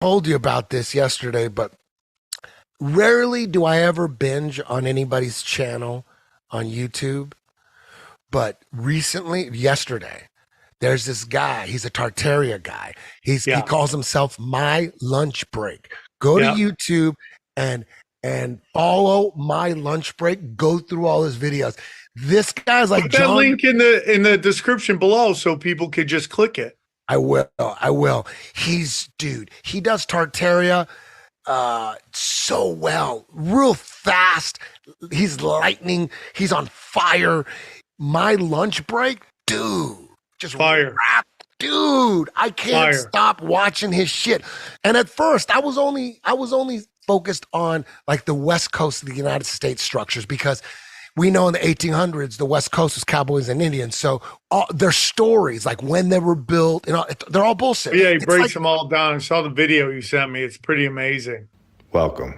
told you about this yesterday, but rarely do I ever binge on anybody's channel on YouTube. But recently, yesterday, there's this guy. He's a Tartaria guy. He Yeah. calls himself My Lunch Break. Go to Yeah. YouTube and follow My Lunch Break. Go through all his videos. This guy's like Put that John. link in the description below so people could just click it. I will. I will. He's dude. He does Tartaria so well, real fast. He's lightning. He's on fire. My lunch break, dude, just Fire. rap, dude. I can't Fire. stop watching his shit. And at first, I was only focused on like the West Coast of the United States structures because we know in the 1800s the West Coast was cowboys and Indians. So all their stories, like when they were built, they're all bullshit. Yeah, he It's breaks like them all down. I saw the video you sent me. It's pretty amazing. Welcome.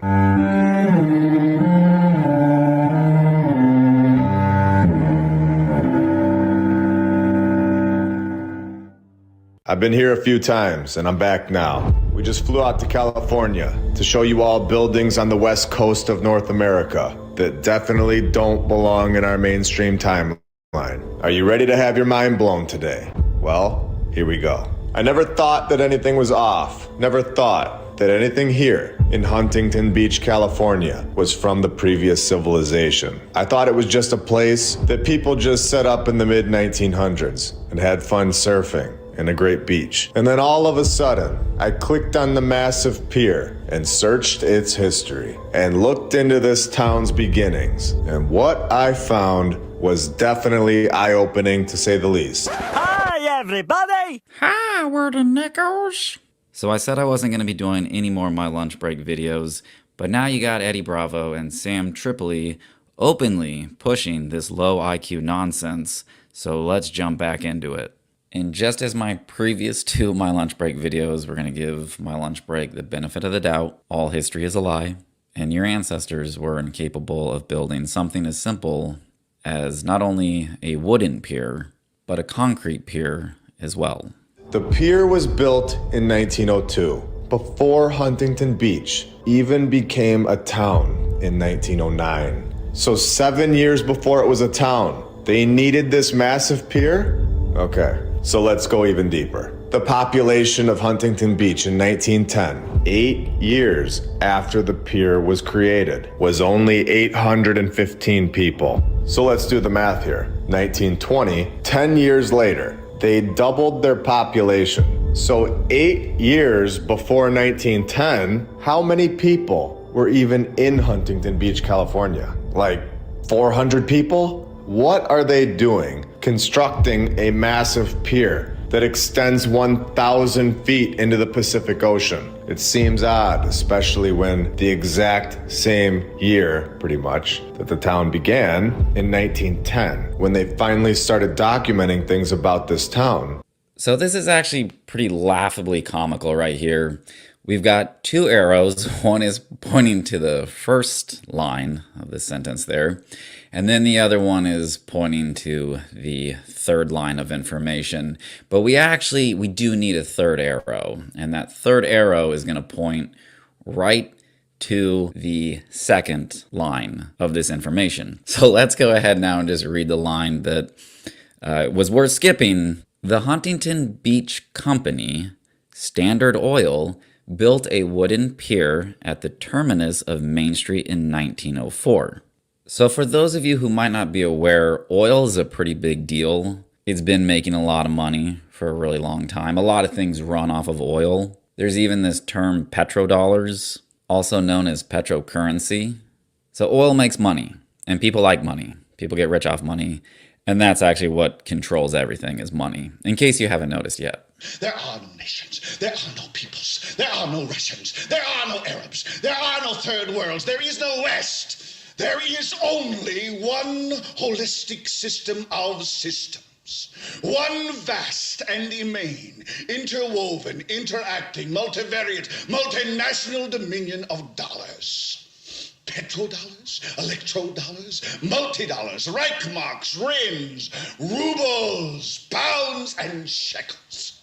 I've been here a few times and I'm back now. We just flew out to California to show you all buildings on the west coast of North America that definitely don't belong in our mainstream timeline. Are you ready to have your mind blown today? Well, here we go. I never thought that anything was off. Never thought that anything here in Huntington Beach, California was from the previous civilization. I thought it was just a place that people just set up in the mid-1900s and had fun surfing and a great beach. And then all of a sudden, I clicked on the massive pier and searched its history and looked into this town's beginnings. And what I found was definitely eye-opening to say the least. Hi, everybody! Hi, we're the Nickels. So I said I wasn't going to be doing any more My Lunch Break videos, but now you got Eddie Bravo and Sam Tripoli openly pushing this low IQ nonsense, so let's jump back into it. And just as my previous two My Lunch Break videos, we're going to give My Lunch Break the benefit of the doubt. All history is a lie, and your ancestors were incapable of building something as simple as not only a wooden pier, but a concrete pier as well. The pier was built in 1902, before Huntington Beach even became a town in 1909. So 7 years before it was a town, they needed this massive pier? Okay, so let's go even deeper. The population of Huntington Beach in 1910, 8 years after the pier was created, was only 815 people. So let's do the math here. 1920, 10 years later, they doubled their population. So 8 years before 1910, how many people were even in Huntington Beach, California? Like 400 people? What are they doing constructing a massive pier that extends 1,000 feet into the Pacific Ocean? It seems odd, especially when the exact same year, pretty much, that the town began in 1910, when they finally started documenting things about this town. So this is actually pretty laughably comical right here. We've got two arrows. One is pointing to the first line of the sentence there, and then the other one is pointing to the third line of information. But we do need a third arrow, and that third arrow is going to point right to the second line of this information. So let's go ahead now and just read the line that was worth skipping. The Huntington Beach Company, Standard Oil, built a wooden pier at the terminus of Main Street in 1904. So for those of you who might not be aware, oil is a pretty big deal. It's been making a lot of money for a really long time. A lot of things run off of oil. There's even this term petrodollars, also known as petrocurrency. So oil makes money, and people like money. People get rich off money, and that's actually what controls everything is money, in case you haven't noticed yet. There are no nations. There are no peoples. There are no Russians. There are no Arabs. There are no third worlds. There is no West. There is only one holistic system of systems. One vast and immane, interwoven, interacting, multivariate, multinational dominion of dollars. Petrodollars, electrodollars, multi-dollars, Reichmarks, Rims, rubles, pounds, and shekels.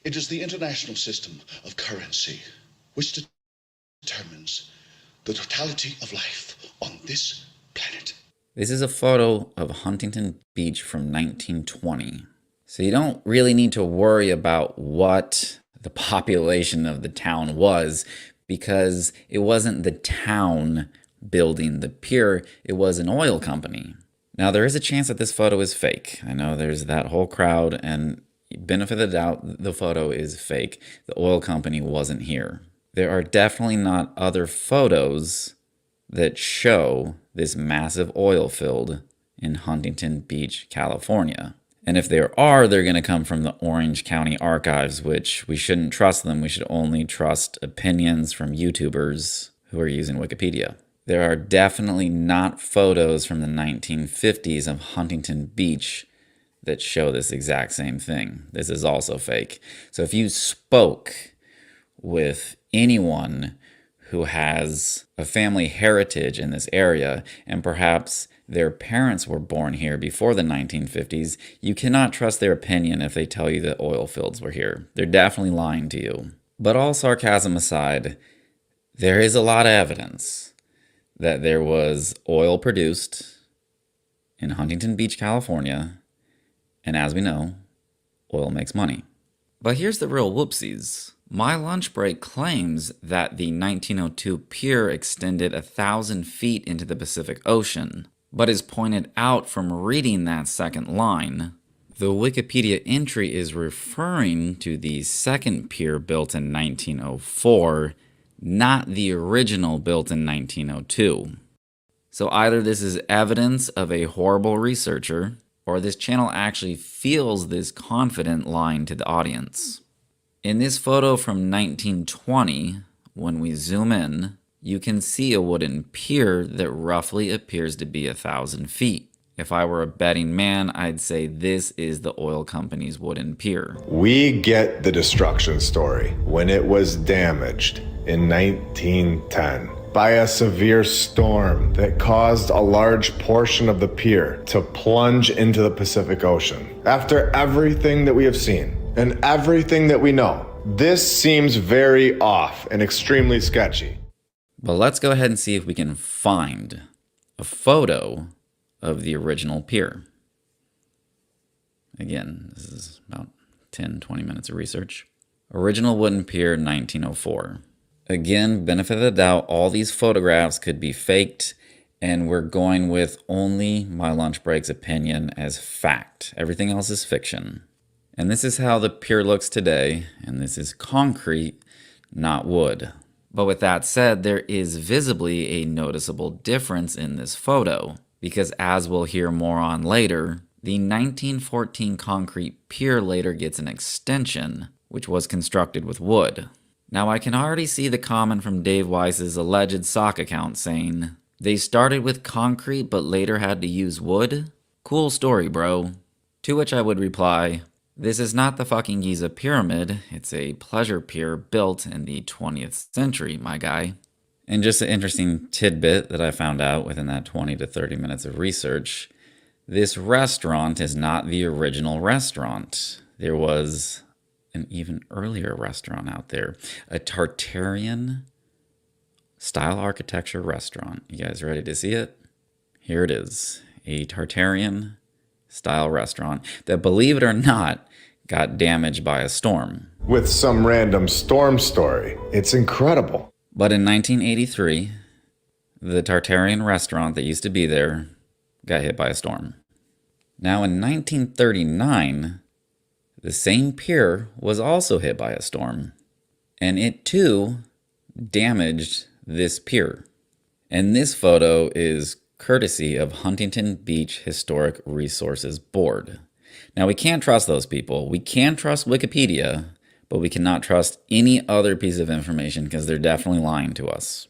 It is the international system of currency which determines the totality of life on this planet. This is a photo of Huntington Beach from 1920. So you don't really need to worry about what the population of the town was, because it wasn't the town building the pier, it was an oil company. Now, there is a chance that this photo is fake. I know there's that whole crowd, and benefit of the doubt, the photo is fake. The oil company wasn't here. There are definitely not other photos that show this massive oil field in Huntington Beach, California. And if there are, they're going to come from the Orange County Archives, which we shouldn't trust them. We should only trust opinions from YouTubers who are using Wikipedia. There are definitely not photos from the 1950s of Huntington Beach that show this exact same thing. This is also fake. So if you spoke with anyone who has a family heritage in this area, and perhaps their parents were born here before the 1950s, you cannot trust their opinion if they tell you that oil fields were here. They're definitely lying to you. But all sarcasm aside, there is a lot of evidence that there was oil produced in Huntington Beach, California, and as we know, oil makes money. But here's the real whoopsies. My Lunch Break claims that the 1902 pier extended 1,000 feet into the Pacific Ocean, but is pointed out from reading that second line. The Wikipedia entry is referring to the second pier built in 1904, not the original built in 1902. So either this is evidence of a horrible researcher, or this channel actually feels this confident lying to the audience. In this photo from 1920, when we zoom in, you can see a wooden pier that roughly appears to be 1,000 feet. If I were a betting man, I'd say this is the oil company's wooden pier. We get the destruction story when it was damaged in 1910 by a severe storm that caused a large portion of the pier to plunge into the Pacific Ocean. After everything that we have seen and everything that we know, this seems very off and extremely sketchy. But let's go ahead and see if we can find a photo of the original pier. Again, this is about 10-20 minutes of research. Original wooden pier, 1904. Again, benefit of the doubt, all these photographs could be faked, and we're going with only My Lunch Break's opinion as fact. Everything else is fiction. And this is how the pier looks today, and this is concrete, not wood. But with that said, there is visibly a noticeable difference in this photo, because as we'll hear more on later, the 1914 concrete pier later gets an extension, which was constructed with wood. Now I can already see the comment from Dave Weiss's alleged sock account saying, "They started with concrete but later had to use wood? Cool story, bro." To which I would reply, this is not the fucking Giza Pyramid, it's a pleasure pier built in the 20th century, my guy. And just an interesting tidbit that I found out within that 20 to 30 minutes of research, this restaurant is not the original restaurant. There was an even earlier restaurant out there, a Tartarian style architecture restaurant. You guys ready to see it? Here it is, a Tartarian style restaurant that, believe it or not, got damaged by a storm. With some random storm story. It's incredible. But in 1983, the Tartarian restaurant that used to be there got hit by a storm. Now in 1939, the same pier was also hit by a storm, and it too damaged this pier. And this photo is courtesy of Huntington Beach Historic Resources Board. Now we can't trust those people. We can trust Wikipedia, but we cannot trust any other piece of information because they're definitely lying to us.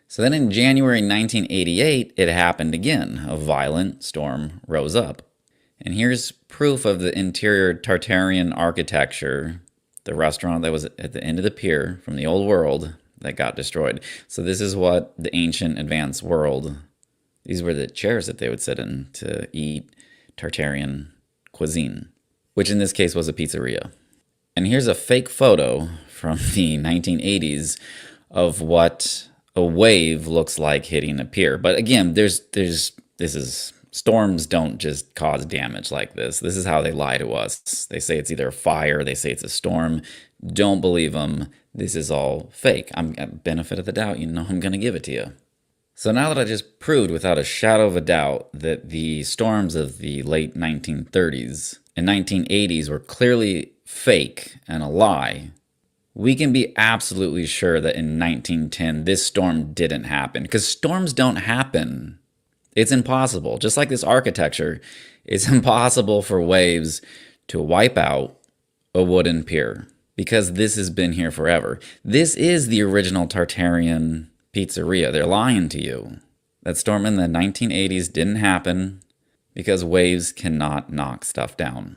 So then in January 1988, it happened again. A violent storm rose up. And here's proof of the interior Tartarian architecture, the restaurant that was at the end of the pier from the old world that got destroyed. So this is what the ancient advanced world, these were the chairs that they would sit in to eat Tartarian cuisine, which in this case was a pizzeria. And here's a fake photo from the 1980s of what a wave looks like hitting a pier. But again, storms don't just cause damage like this. This is how they lie to us. They say it's either a fire, they say it's a storm. Don't believe them. This is all fake. I'm at benefit of the doubt, I'm going to give it to you. So now that I just proved without a shadow of a doubt that the storms of the late 1930s and 1980s were clearly fake and a lie, we can be absolutely sure that in 1910 this storm didn't happen, because storms don't happen. It's impossible. Just like this architecture, it's impossible for waves to wipe out a wooden pier, because this has been here forever. This is the original Tartarian pizzeria. They're lying to you. That storm in the 1980s didn't happen because waves cannot knock stuff down.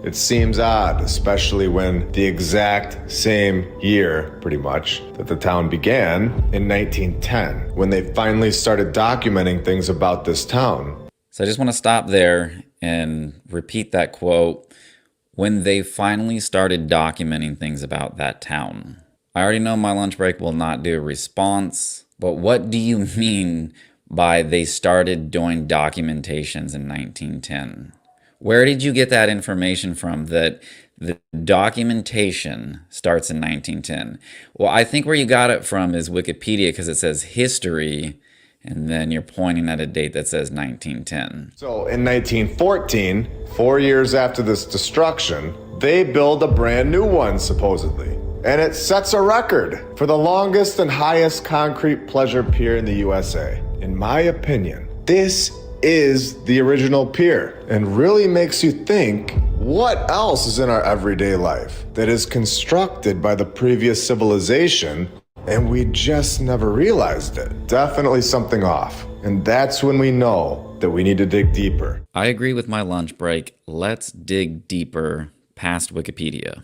It seems odd, especially when the exact same year, pretty much, that the town began in 1910, when they finally started documenting things about this town. So I just want to stop there and repeat that quote. When they finally started documenting things about that town. I already know my lunch break will not do a response, but what do you mean by they started doing documentations in 1910? Where did you get that information from that the documentation starts in 1910? Well, I think where you got it from is Wikipedia, because it says history, and then you're pointing at a date that says 1910. So in 1914, 4 years after this destruction, they build a brand new one, supposedly. And it sets a record for the longest and highest concrete pleasure pier in the USA. In my opinion, this is the original pier, and really makes you think, what else is in our everyday life that is constructed by the previous civilization and we just never realized it? Definitely something off. And that's when we know that we need to dig deeper. I agree with my lunch break. Let's dig deeper past Wikipedia.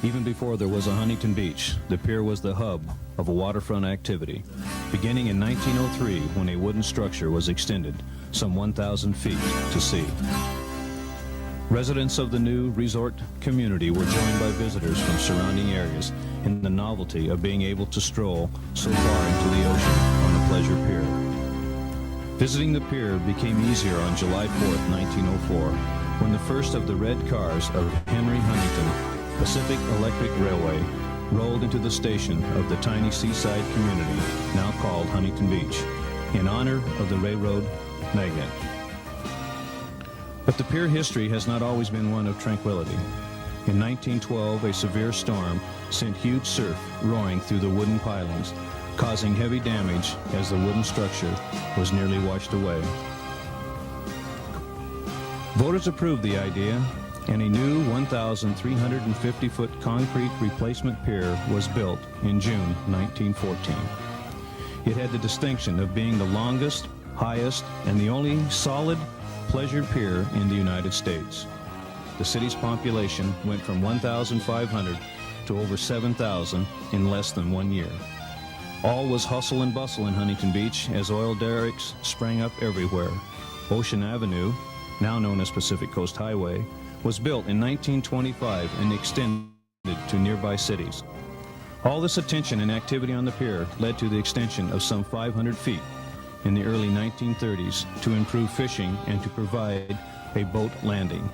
Even before there was a Huntington Beach, the pier was the hub of a waterfront activity, beginning in 1903 when a wooden structure was extended some 1,000 feet to sea. Residents of the new resort community were joined by visitors from surrounding areas in the novelty of being able to stroll so far into the ocean on a pleasure pier. Visiting the pier became easier on July 4th, 1904, when the first of the red cars of Henry Huntington Pacific Electric Railway rolled into the station of the tiny seaside community now called Huntington Beach, in honor of the railroad magnate. But the pier history has not always been one of tranquility. In 1912, a severe storm sent huge surf roaring through the wooden pilings, causing heavy damage as the wooden structure was nearly washed away. Voters approved the idea, and a new 1,350-foot concrete replacement pier was built in June 1914. It had the distinction of being the longest, highest, and the only solid pleasure pier in the United States. The city's population went from 1,500 to over 7,000 in less than 1 year. All was hustle and bustle in Huntington Beach as oil derricks sprang up everywhere. Ocean Avenue, now known as Pacific Coast Highway, was built in 1925 and extended to nearby cities. All this attention and activity on the pier led to the extension of some 500 feet in the early 1930s to improve fishing and to provide a boat landing.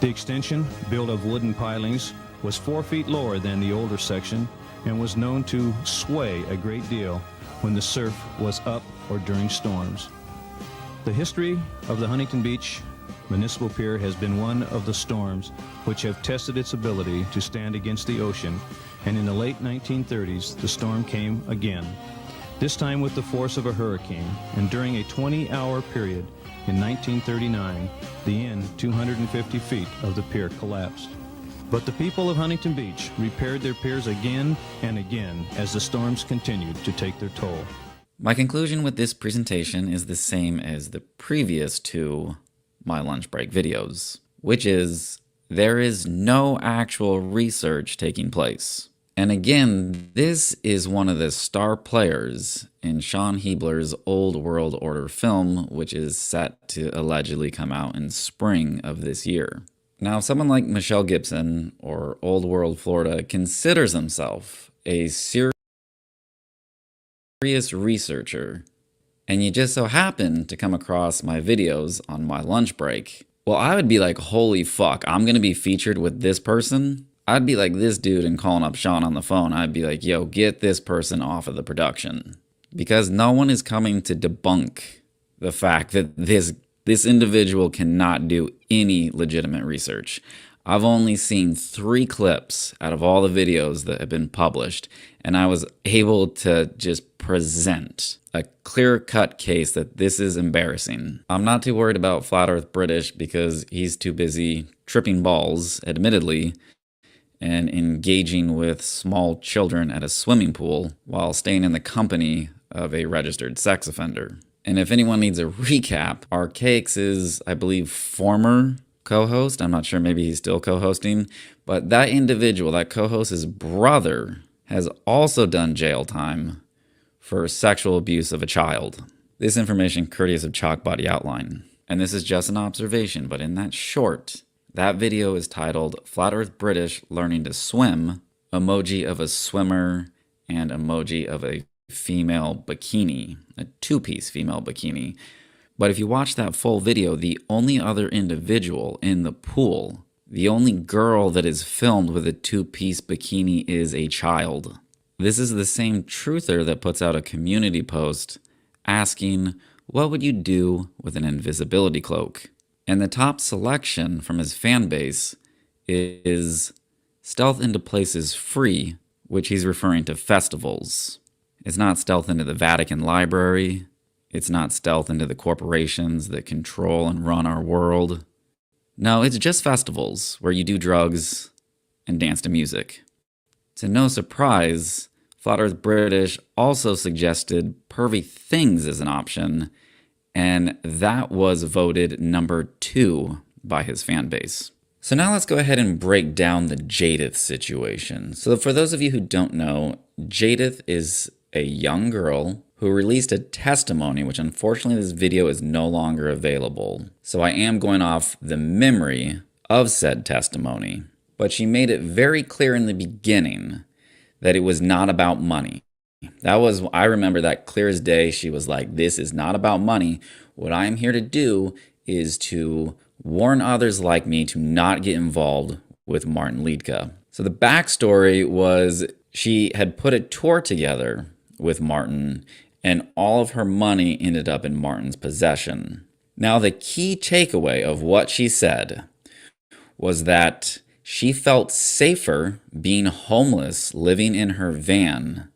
The extension, built of wooden pilings, was 4 feet lower than the older section and was known to sway a great deal when the surf was up or during storms. The history of the Huntington Beach Municipal Pier has been one of the storms which have tested its ability to stand against the ocean, and in the late 1930s the storm came again, this time with the force of a hurricane, and during a 20-hour period in 1939, the end 250 feet of the pier collapsed. But the people of Huntington Beach repaired their piers again and again as the storms continued to take their toll. My conclusion with this presentation is the same as the previous two My Lunch Break videos, which is there is no actual research taking place. And again, this is one of the star players in Sean Heebler's Old World Order film, which is set to allegedly come out in spring of this year. Now, someone like Michelle Gibson or Old World Florida considers himself a serious researcher, and you just so happen to come across my videos on my lunch break, well, I would be like, holy fuck, I'm gonna be featured with this person? I'd be like this dude and calling up Sean on the phone. I'd be like, yo, get this person off of the production. Because no one is coming to debunk the fact that this individual cannot do any legitimate research. I've only seen 3 clips out of all the videos that have been published, and I was able to just present a clear-cut case that this is embarrassing. I'm not too worried about Flat Earth British because he's too busy tripping balls, admittedly, and engaging with small children at a swimming pool while staying in the company of a registered sex offender. And if anyone needs a recap, Archaics is, I believe, former co-host. I'm not sure, maybe he's still co-hosting, but that individual, that co-host's brother, has also done jail time for sexual abuse of a child. This information courteous of Chalk Body Outline. And this is just an observation, but in that short, that video is titled Flat Earth British Learning to Swim, emoji of a swimmer and emoji of a female bikini, a 2-piece female bikini. But if you watch that full video, the only other individual in the pool, the only girl that is filmed with a 2-piece bikini is a child. This is the same truther that puts out a community post asking, what would you do with an invisibility cloak? And the top selection from his fan base is stealth into places free, which he's referring to festivals. It's not stealth into the Vatican Library. It's not stealth into the corporations that control and run our world. No, it's just festivals where you do drugs and dance to music. To no surprise, Flat Earth British also suggested pervy things as an option, and that was voted number 2 by his fan base. So now let's go ahead and break down the Jadith situation. So for those of you who don't know, Jadith is a young girl who released a testimony, which unfortunately this video is no longer available. So I am going off the memory of said testimony. But she made it very clear in the beginning that it was not about money. I remember that clear as day. She was like, this is not about money. What I'm here to do is to warn others like me to not get involved with Martin Liedtke. So the backstory was she had put a tour together with Martin, and all of her money ended up in Martin's possession. Now, the key takeaway of what she said was that she felt safer being homeless, living in her van,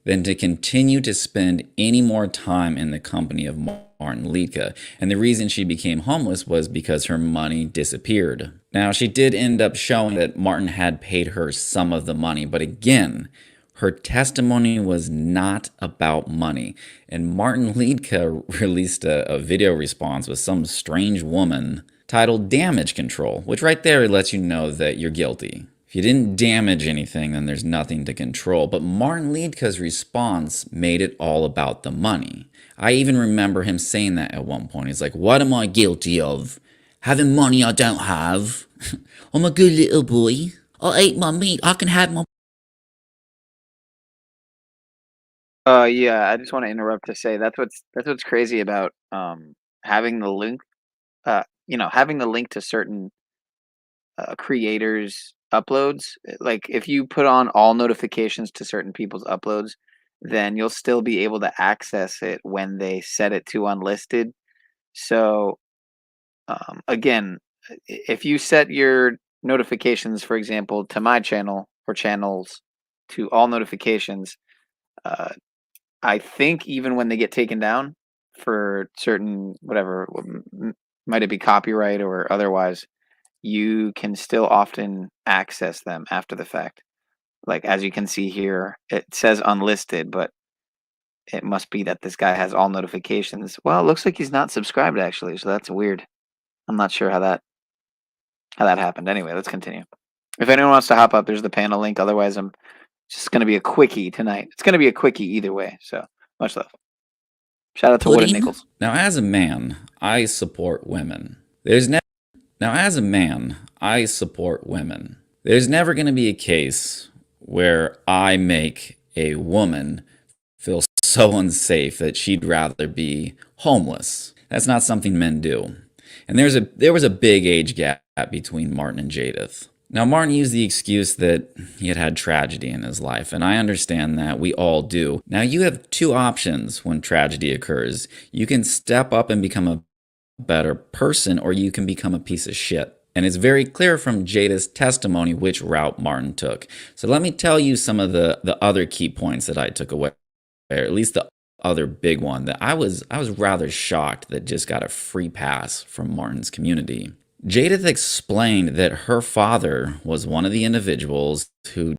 than to continue to spend any more time in the company of Martin Liedtke. And the reason she became homeless was because her money disappeared. Now, she did end up showing that Martin had paid her some of the money, but again, her testimony was not about money. And Martin Liedtke released a video response with some strange woman titled Damage Control, which right there lets you know that you're guilty. If you didn't damage anything, then there's nothing to control. But Martin Liedtke's response made it all about the money. I even remember him saying that at one point. He's like, what am I guilty of? Having money I don't have. I'm a good little boy. I'll eat my meat. I can have my... Yeah, I just want to interrupt to say that's what's crazy about having the link, having the link to certain creators' uploads. Like if you put on all notifications to certain people's uploads, then you'll still be able to access it when they set it to unlisted. So again, if you set your notifications, for example, to my channel or channels to all notifications, I think even when they get taken down for certain, whatever, might it be copyright or otherwise, you can still often access them after the fact. Like, as you can see here, it says unlisted, but it must be that this guy has all notifications. Well, it looks like he's not subscribed, actually, so that's weird. I'm not sure how that happened. Anyway, let's continue. If anyone wants to hop up, there's the panel link. Otherwise, I'm just going to be a quickie tonight. It's going to be a quickie either way. So much love. Shout out to Wood and Nichols. Now, as a man, I support women. There's never Now, as a man, I support women. There's never going to be a case where I make a woman feel so unsafe that she'd rather be homeless. That's not something men do. And there was a big age gap between Martin and Jadith. Now, Martin used the excuse that he had had tragedy in his life, and I understand that. We all do. Now, you have two options when tragedy occurs. You can step up and become a better person, or you can become a piece of shit. And it's very clear from Jada's testimony which route Martin took. So let me tell you some of the other key points that I took away, or at least the other big one that I was rather shocked that just got a free pass from Martin's community. Jadith explained that her father was one of the individuals who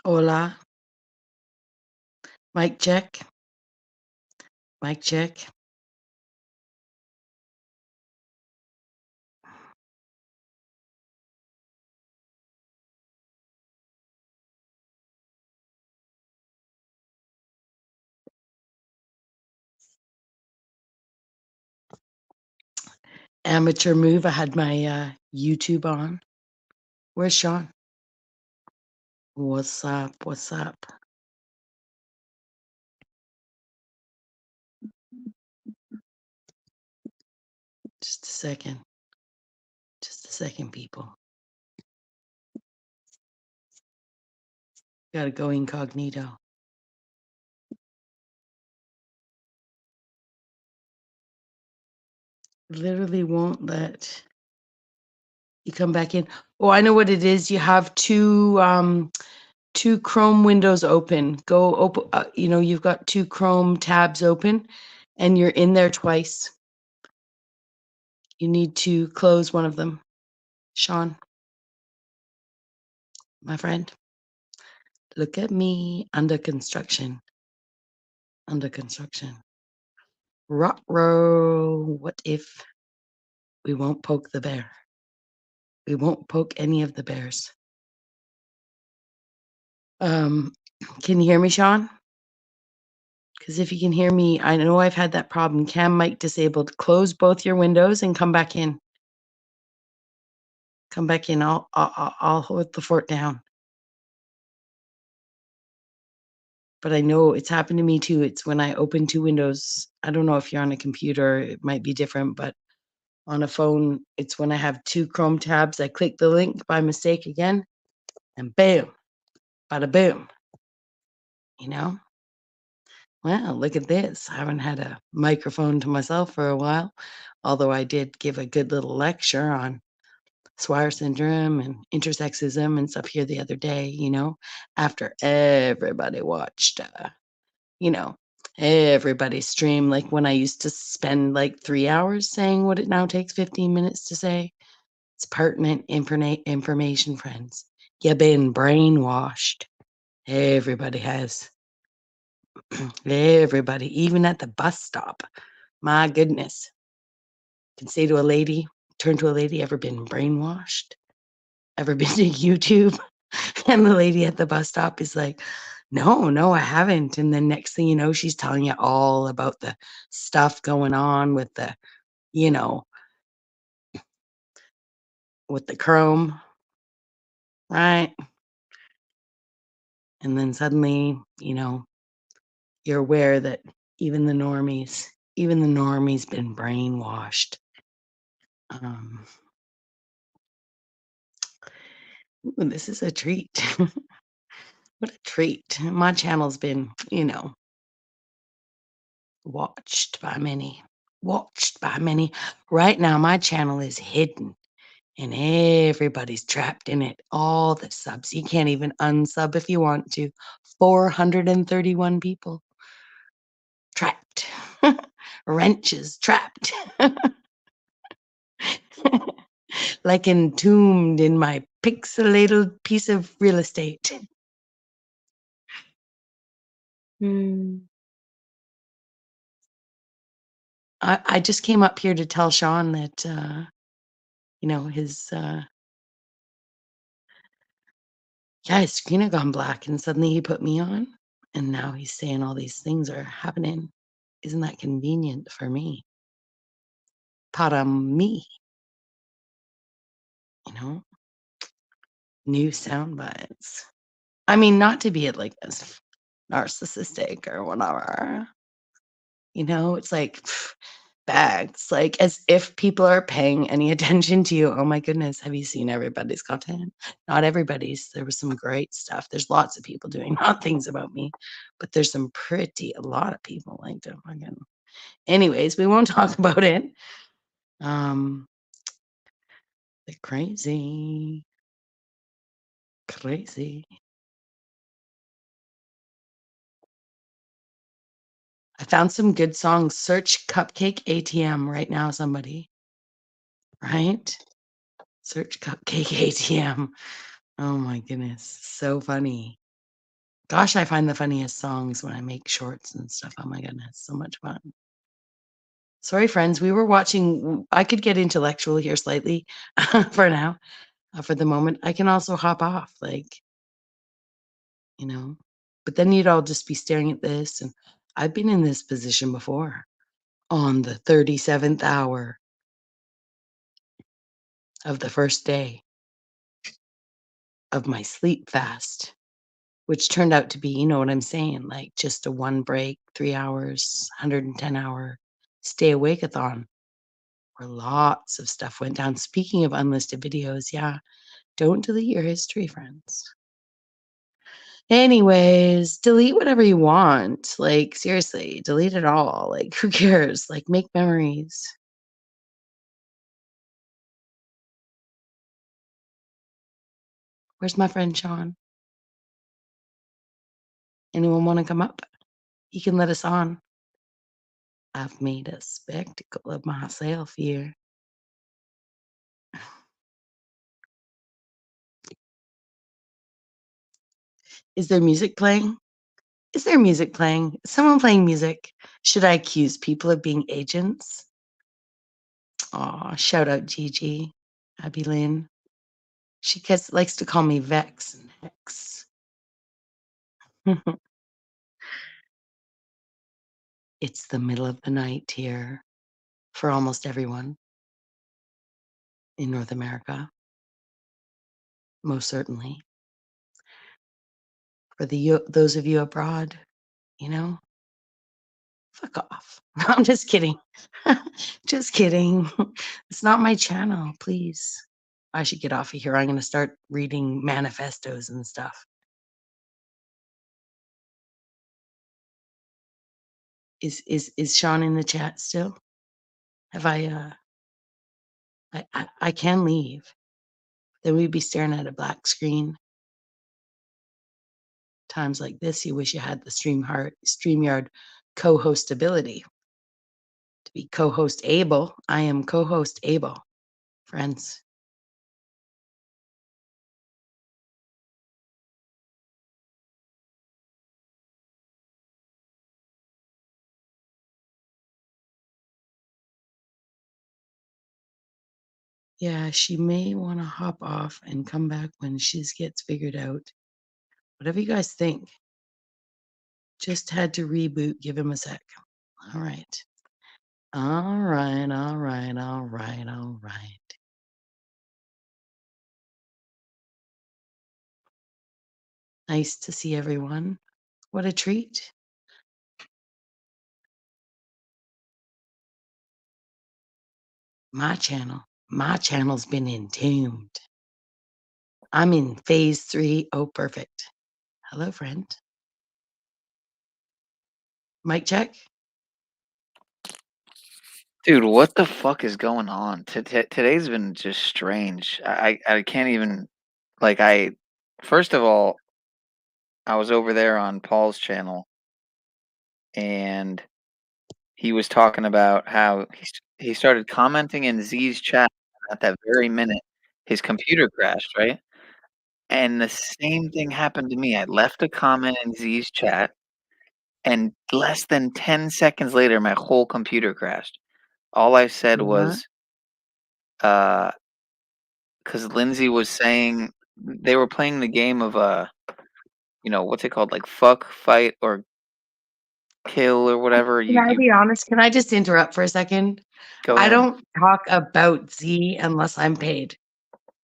Hola. Mic check. Mic check. Amateur move. I had my YouTube on. Where's Sean? What's up? What's up? Just a second. Just a second, people. Gotta go incognito. Literally won't let you come back in. Oh, I know what it is. You have two Chrome windows open. Go open. You've got two Chrome tabs open, and you're in there twice. You need to close one of them. Sean, my friend, look at me. Under construction. Under construction. Ruh-roh. What if we won't poke the bear? We won't poke any of the bears. Can you hear me, Sean? Because if you can hear me, I know I've had that problem. Cam mic disabled. Close both your windows and come back in. Come back in. I'll hold the fort down. But I know it's happened to me too. It's when I open two windows. I don't know if you're on a computer, it might be different, but on a phone, it's when I have two Chrome tabs. I click the link by mistake again, and bam, bada boom. You know? Well, look at this. I haven't had a microphone to myself for a while, although I did give a good little lecture on Swire syndrome and intersexism and stuff here the other day, after everybody watched, Everybody stream, like when I used to spend like 3 hours saying what it now takes 15 minutes to say. It's pertinent information, friends. You've been brainwashed. Everybody has. Everybody, even at the bus stop. My goodness. Can say to a lady, turn to a lady, ever been brainwashed? Ever been to YouTube? And the lady at the bus stop is like, no, I haven't. And then next thing you know, she's telling you all about the stuff going on with the, you know, with the Chrome, right? And then suddenly, you're aware that even the normies been brainwashed. Ooh, this is a treat. What a treat. My channel's been, watched by many. Watched by many. Right now, my channel is hidden and everybody's trapped in it. All the subs. You can't even unsub if you want to. 431 people. Trapped. Wrenches trapped. Like entombed in my pixelated piece of real estate. I just came up here to tell Sean that, his screen had gone black and suddenly he put me on and now he's saying all these things are happening. Isn't that convenient for me? Para me, new sound bites. I mean, not to be like as narcissistic or whatever. It's like bags, like as if people are paying any attention to you. Oh my goodness, have you seen everybody's content? Not everybody's. There was some great stuff. There's lots of people doing not things about me, but there's a lot of people like to fucking. Anyways, we won't talk about it. They're crazy. Crazy. I found some good songs. Search Cupcake ATM right now, somebody. Right? Search Cupcake ATM. Oh my goodness. So funny. Gosh, I find the funniest songs when I make shorts and stuff. Oh my goodness. So much fun. Sorry, friends. We were watching. I could get intellectual here slightly for now. For the moment. I can also hop off. But then you'd all just be staring at this. And I've been in this position before on the 37th hour of the first day of my sleep fast, which turned out to be, you know what I'm saying, like just a one break, 3 hours, 110-hour stay awake-a-thon where lots of stuff went down. Speaking of unlisted videos, yeah, don't delete your history, friends. Anyways, delete whatever you want. Like, seriously, delete it all. Like, who cares? Like, make memories. Where's my friend Sean? Anyone want to come up? He can let us on. I've made a spectacle of myself here. Is there music playing? Is there music playing? Is someone playing music? Should I accuse people of being agents? Aw, shout out Gigi, Abby Lynn. She likes to call me Vex and Hex. It's the middle of the night here for almost everyone in North America. Most certainly. For those of you abroad, fuck off. I'm just kidding. Just kidding. It's not my channel, please. I should get off of here. I'm going to start reading manifestos and stuff. Is Sean in the chat still? Have I can leave. Then we'd be staring at a black screen. Times like this, you wish you had the StreamYard co-host ability. To be co-host able, I am co-host able, friends. Yeah, she may want to hop off and come back when she gets figured out. Whatever you guys think. Just had to reboot. Give him a sec. All right. All right. All right. All right. All right. Nice to see everyone. What a treat. My channel's been entombed. I'm in phase 3. Oh, perfect. Hello, friend. Mic check. Dude, what the fuck is going on? Today's been just strange. I can't even like first of all, I was over there on Paul's channel and he was talking about how he started commenting in Z's chat at that very minute his computer crashed, right? And the same thing happened to me. I left a comment in Z's chat and less than 10 seconds later my whole computer crashed. All I said What? was because Lindsay was saying they were playing the game of what's it called, like fuck, fight, or kill or whatever. Can I You be honest? Can I just interrupt for a second? go I ahead. don't talk about Z unless I'm paid.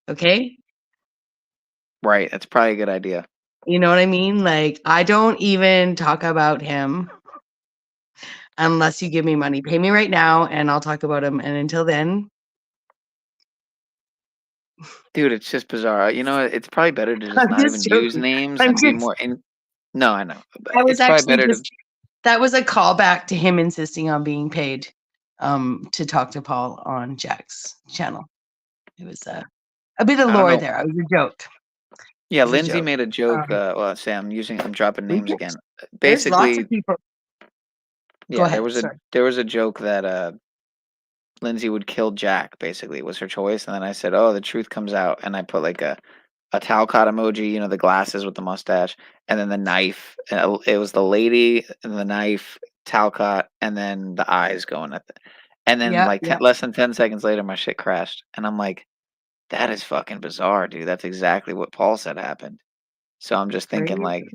Okay? Right, that's probably a good idea. You know what I mean? Like, I don't even talk about him unless you give me money. Pay me right now and I'll talk about him. And until then, Dude, it's just bizarre. You know, it's probably better to just I'm not even just use joking. names I'm and be just, more in. No, I know. But I was it's probably actually better to. just, that was a callback to him insisting on being paid to talk to Paul on Jack's channel. It was a bit of I don't lore know. there. It was a joke. Yeah, It was a Lindsay joke. made a joke. Well, say I'm dropping names again. There's lots Basically, of people. Go yeah, ahead. Sorry. there was a joke that Lindsay would kill Jack. Basically, was her choice, and then I said, "Oh, the truth comes out," and I put like a Talcott emoji, you know, the glasses with the mustache, and then the knife. It was the lady and the knife, Talcott, and then the eyes going at the. And then Yeah, like yeah. less than 10 seconds later, my shit crashed, and I'm like, that is fucking bizarre, dude. That's exactly what Paul said happened. So I'm just thinking, Right. like,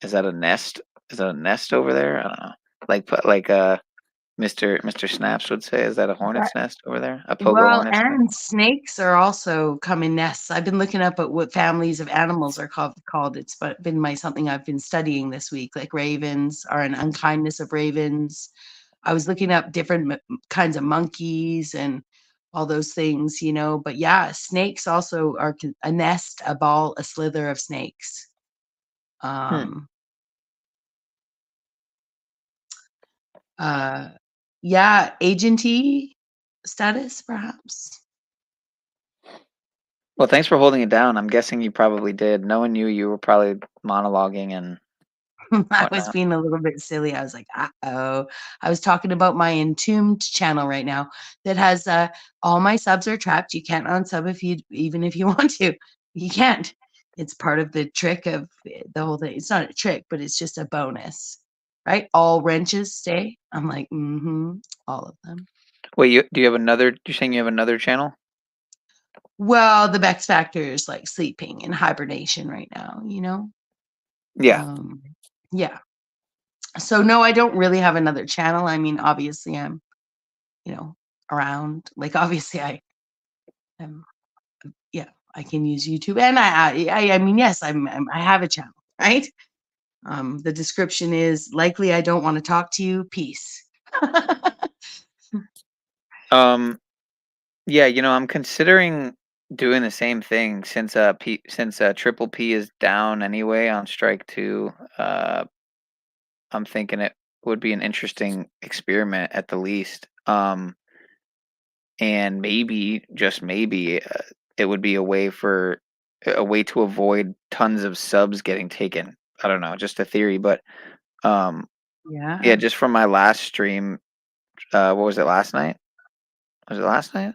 is that a nest? Is that a nest over there? I don't know. Like Mr. Snaps would say, is that a hornet's nest over there? A pogo Well, hornet's nest? and snakes are also come in nests. I've been looking up at what families of animals are called. It's been something I've been studying this week. Like ravens are an unkindness of ravens. I was looking up different kinds of monkeys and all those things, you know. But yeah, snakes also are a nest, a ball, a slither of snakes. Yeah, agency status, perhaps. Well, thanks for holding it down. I'm guessing you probably did. Knowing you, you were probably monologuing and I was whatnot. being a little bit silly. I was like, uh-oh. I was talking about my Entombed channel right now that has all my subs are trapped. You can't unsub even if you want to. You can't. It's part of the trick of the whole thing. It's not a trick, but it's just a bonus. Right? All wrenches stay. I'm like, all of them. Wait, do you have another? You're saying you have another channel? Well, the Bex factor is like sleeping in hibernation right now, you know? Yeah. Yeah. So no, I don't really have another channel. I mean, obviously I'm, around. Like obviously I am, yeah, I can use YouTube and I mean, yes, I have a channel, right? The description is likely I don't want to talk to you. Peace. Yeah, I'm considering doing the same thing since Triple P is down anyway on Strike 2. I'm thinking it would be an interesting experiment at the least. And maybe, just maybe, it would be a way to avoid tons of subs getting taken. I don't know, just a theory, but Yeah. Yeah, just from my last stream. What was it, last night? Was it last night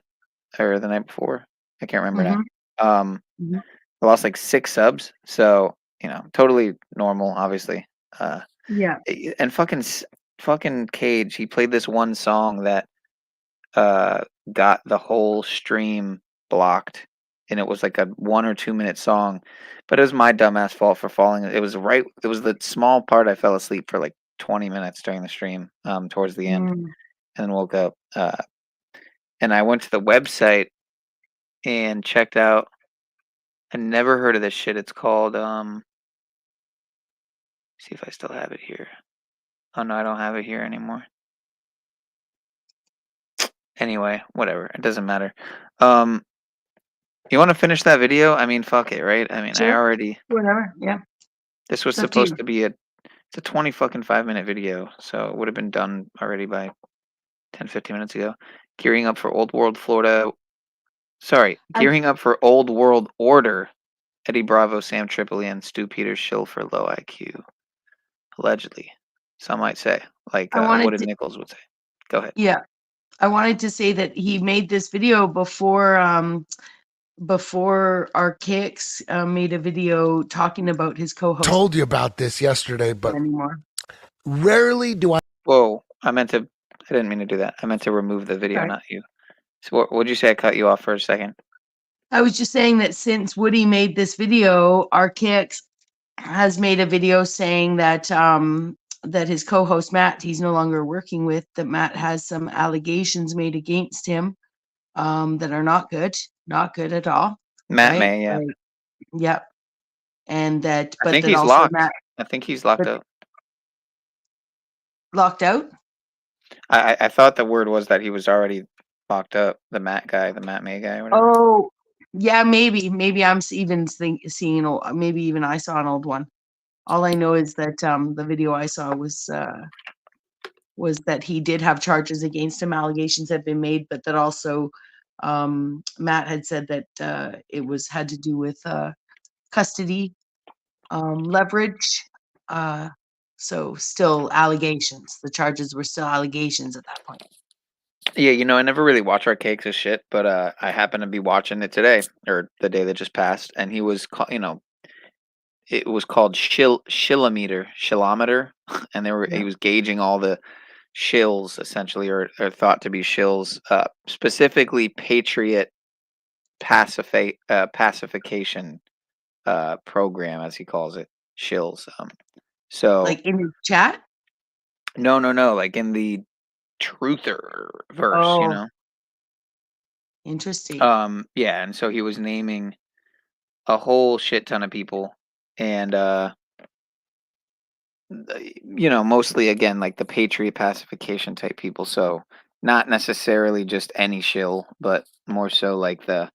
or the night before? I can't remember Mhm. now. Mhm. I lost like 6 subs, so totally normal, obviously. Yeah. And fucking Cage, he played this one song that got the whole stream blocked, and it was like a 1 or 2 minute song, but it was my dumbass fault for falling. It was the small part I fell asleep for like 20 minutes during the stream, towards the end, Mm. and then woke up. And I went to the website and checked out. I never heard of this shit. It's called see if I still have it here. Oh no, I don't have it here anymore. Anyway, whatever. It doesn't matter. You want to finish that video? I mean, fuck it, right? I mean, I Sure. already. Whatever. Yeah. This was It's up to you. supposed to be it's a 20 fucking 5-minute video, so it would have been done already by 10, 15 minutes ago. Gearing up for Old World Florida. Sorry, gearing up for Old World Order. Eddie Bravo, Sam Tripoli, and Stu Peters shill for low IQ. Allegedly, some might say, like I wanted Wooded to. Nichols would say. Go ahead. Yeah. I wanted to say that he made this video before Archaics made a video talking about his co-host Told you about this yesterday, but anymore. rarely do I. Whoa, I didn't mean to do that. I meant to remove the video, Sorry. not you. So what would you say? I cut you off for a second. I was just saying that since Woody made this video, Archaics has made a video saying that that his co-host Matt, he's no longer working with, that Matt has some allegations made against him that are not good at all. Matt right? May, yeah. Like, yep. And that, I but think that he's also locked. Matt I think he's locked up. locked out. I thought the word was that he was already locked up. The Matt guy, the Matt May guy, or whatever. Oh, yeah, maybe I'm even seeing maybe even I saw an old one. All I know is that the video I saw was that he did have charges against him. Allegations had been made, but that also Matt had said that it had to do with custody leverage. So still allegations. The charges were still allegations at that point. Yeah, I never really watch Archaics as shit, but I happened to be watching it today or the day that just passed, and he was it was called shillometer, and he was gauging all the shills essentially, or thought to be shills, specifically Patriot pacification program, as he calls it, shills. So Like in his chat? no, like in the truther verse, Oh. Interesting. Yeah, and so he was naming a whole shit ton of people, and mostly again like the Patriot pacification type people. So not necessarily just any shill, but more so like the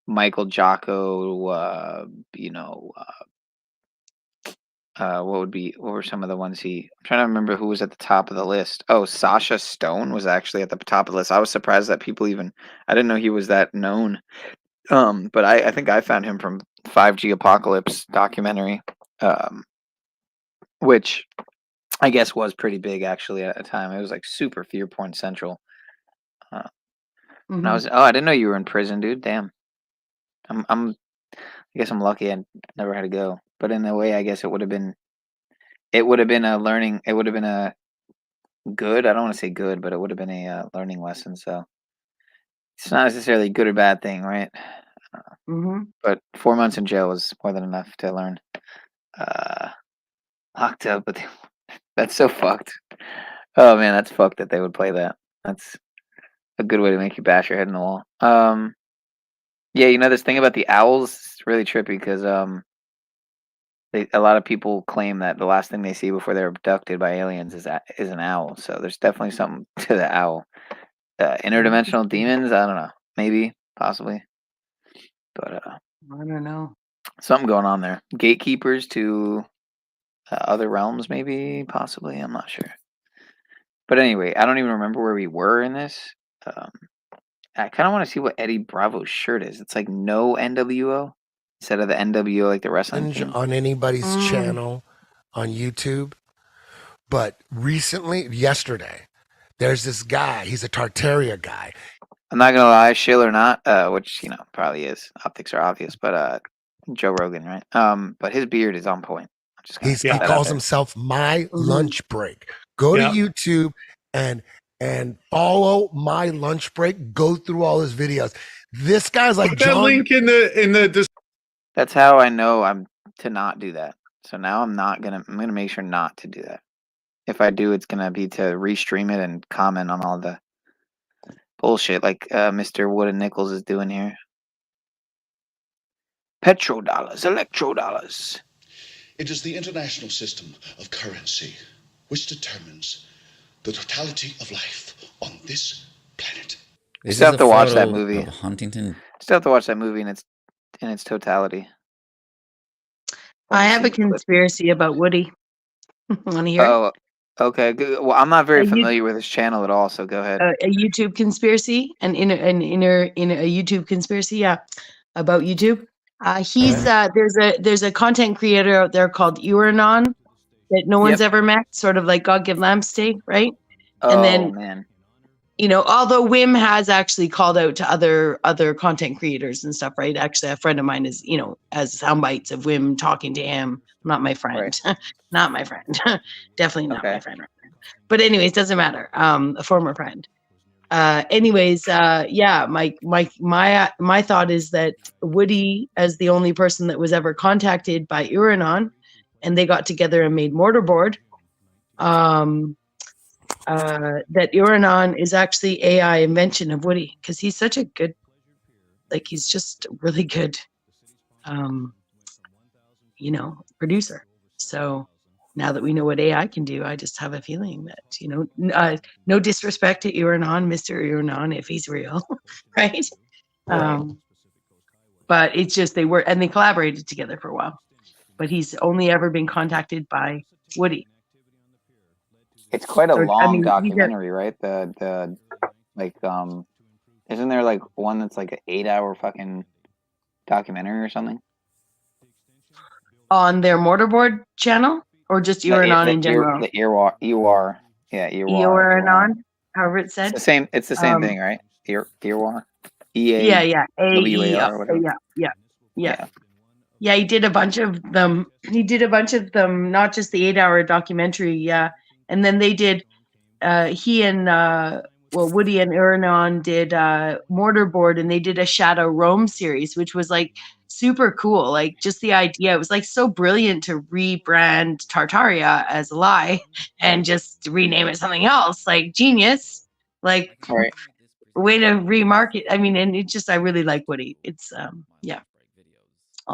Michael Jocko. What were some of the ones I'm trying to remember who was at the top of the list. Oh, Sasha Stone was actually at the top of the list. I was surprised that I didn't know he was that known. But I think I found him from 5G Apocalypse documentary, which I guess was pretty big actually at the time. It was like super fear porn central. And I didn't know you were in prison, dude. Damn. I guess I'm lucky I never had to go. But in a way, I guess it would have been a learning. It would have been a good. I don't want to say good, but it would have been a learning lesson. So it's not necessarily a good or bad thing, right? But 4 months in jail was more than enough to learn. Locked up, but that's so fucked. Oh man, that's fucked that they would play that. That's a good way to make you bash your head in the wall. Yeah, this thing about the owls is really trippy because a lot of people claim that the last thing they see before they're abducted by aliens is an owl. So there's definitely something to the owl. Interdimensional demons? I don't know. Maybe, possibly. But I don't know. Something going on there. Gatekeepers to other realms, maybe, possibly. I'm not sure. But anyway, I don't even remember where we were in this. I kind of want to see what Eddie Bravo's shirt is. It's like no NWO instead of the NWO, like the wrestling team. On anybody's channel on YouTube. But recently, yesterday, there's this guy. He's a Tartaria guy. I'm not gonna lie, shill or not, which probably is. Optics are obvious, but Joe Rogan, right? But his beard is on point. I'm just gonna He put that out calls there. himself My Lunch Break. Go to Yeah. YouTube and follow My Lunch Break. Go through all his videos. This guy's like Put that John. link in the That's how I know I'm to not do that. So now I'm gonna make sure not to do that. If I do, it's gonna be to restream it and comment on all the bullshit like Mr. Wood and Nichols is doing here. Petrodollars, electrodollars. It is the international system of currency which determines the totality of life on this planet. I still have to watch that photo movie. of Huntington. Still have to watch that movie in its totality. I Let me have see a the clip. conspiracy about Woody. Want to hear it? Oh, okay. Good. Well, I'm not very A you- familiar with his channel at all, so go ahead. A YouTube conspiracy, in a YouTube conspiracy, yeah, about YouTube. He's there's a content creator out there called Uranon that no one's ever met, sort of like God Give Lamp Day, right? And then Man. although Wim has actually called out to other content creators and stuff, right? Actually, a friend of mine is, has sound bites of Wim talking to him. Not my friend, not my friend, definitely not my friend. But anyways, doesn't matter. A former friend. Yeah, my thought is that Woody, as the only person that was ever contacted by Uranon, and they got together and made Mortarboard. That Uranon is actually AI invention of Woody, because he's such a good, he's just a really good, producer. So now that we know what AI can do, I just have a feeling that, no disrespect to Uranon, Mr. Uranon, if he's real, right? But it's just they collaborated together for a while. But he's only ever been contacted by Woody. It's quite a long documentary, right? The isn't there like one that's like an 8-hour fucking documentary or something? On their Mortarboard channel, or just Uranon in general? The Ewar. Yeah, Uranon, however it's said. It's the same thing, right? Ewar. Yeah. WAR or whatever. Yeah, he did a bunch of them. Not just the 8-hour documentary. Yeah, and then they did. He and Woody and Uranon did Mortarboard, and they did a Shadow Rome series, which was like super cool. Like just the idea, it was like so brilliant to rebrand Tartaria as a lie and just rename it something else. Like genius. Like way to remarket. I mean, and it just I really like Woody. It's yeah.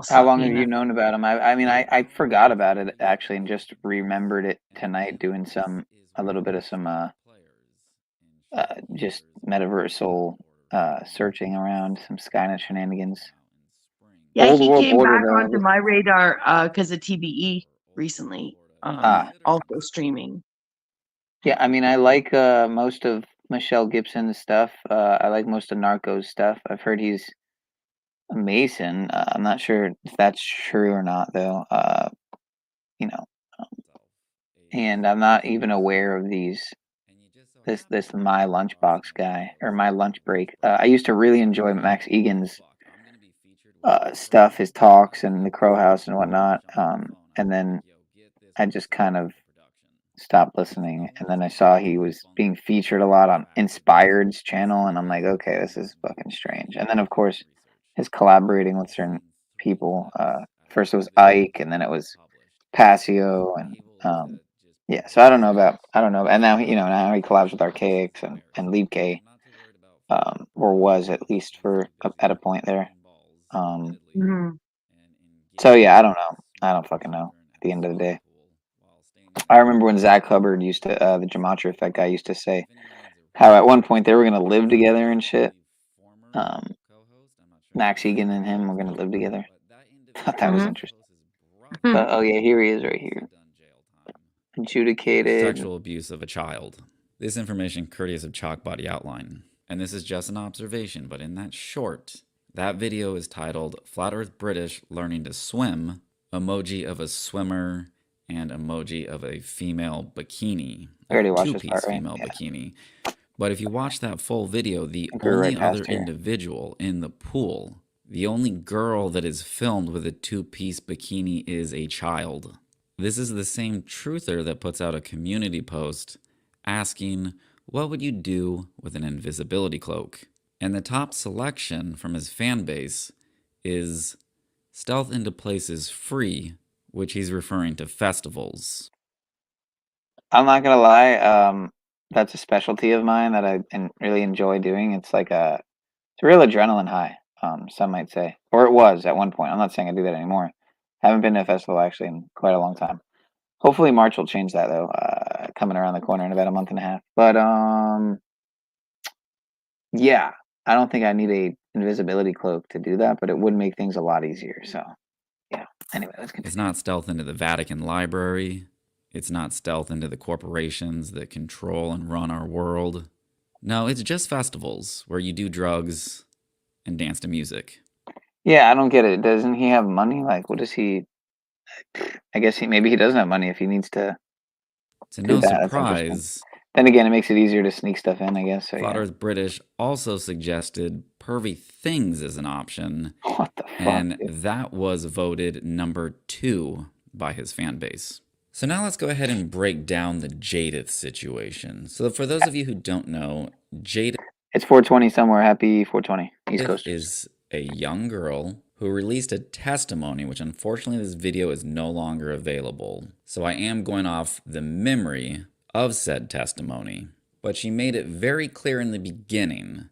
How long have you known about him? I forgot about it actually, and just remembered it tonight doing a little bit of some just metaversal searching around, some Skynet shenanigans. Yeah, he came back onto my radar because of TBE recently, also streaming. Yeah, I mean, I like most of Michelle Gibson's stuff. I like most of Narcos stuff. I've heard he's a Mason. I'm not sure if that's true or not, though. And I'm not even aware of this My Lunchbox guy or My Lunch Break. I used to really enjoy Max Egan's stuff, his talks and the Crow House and whatnot. And then I just kind of stopped listening. And then I saw he was being featured a lot on Inspired's channel, and I'm like, okay, this is fucking strange. And then of course his collaborating with certain people. First it was Ike, and then it was Passio, and yeah. So I don't know. And now now he collabs with Archaics and Leap K, or was at least at a point there. So yeah, I don't know. I don't fucking know. At the end of the day, I remember when Zach Hubbard used to, the Gematria Effect guy used to say how at one point they were gonna live together and shit. Max Egan and him were gonna live together. Thought that was interesting. But oh yeah, here he is right here. Adjudicated Sexual abuse of a child. This information courteous of Chalk Body Outline. And this is just an observation, but in that short, that video is titled Flat Earth British Learning to Swim, emoji of a swimmer and emoji of a female bikini, I already a watched this two-piece part, right? female Yeah. bikini. But if you watch that full video, the think we were only right past other here. individual in the pool, the only girl that is filmed with a two-piece bikini is a child. This is the same truther that puts out a community post asking, what would you do with an invisibility cloak? And the top selection from his fan base is stealth into places free, which he's referring to festivals. I'm not gonna lie. That's a specialty of mine that I really enjoy doing. It's like it's a real adrenaline high. Some might say, or it was at one point. I'm not saying I do that anymore. Haven't been to a festival actually in quite a long time. Hopefully March will change that though. Coming around the corner in about a month and a half. But yeah, I don't think I need a invisibility cloak to do that, but it would make things a lot easier. So yeah. Anyway, let's continue. It's not stealth into the Vatican Library. It's not stealth into the corporations that control and run our world. No, it's just festivals where you do drugs and dance to music. Yeah, I don't get it. Doesn't he have money? Like, what does he? I guess maybe he doesn't have money if he needs to. To do no that. That's interesting. surprise, Then again, it makes it easier to sneak stuff in, I guess. So Flat yeah. Earth British also suggested pervy things as an option, What the fuck? and Dude? that was voted number 2 by his fan base. So now let's go ahead and break down the Jadith situation. So for those of you who don't know, Jadith It's 420 somewhere. Happy 420 East Coast. is a young girl who released a testimony, which unfortunately this video is no longer available. So I am going off the memory of said testimony. But she made it very clear in the beginning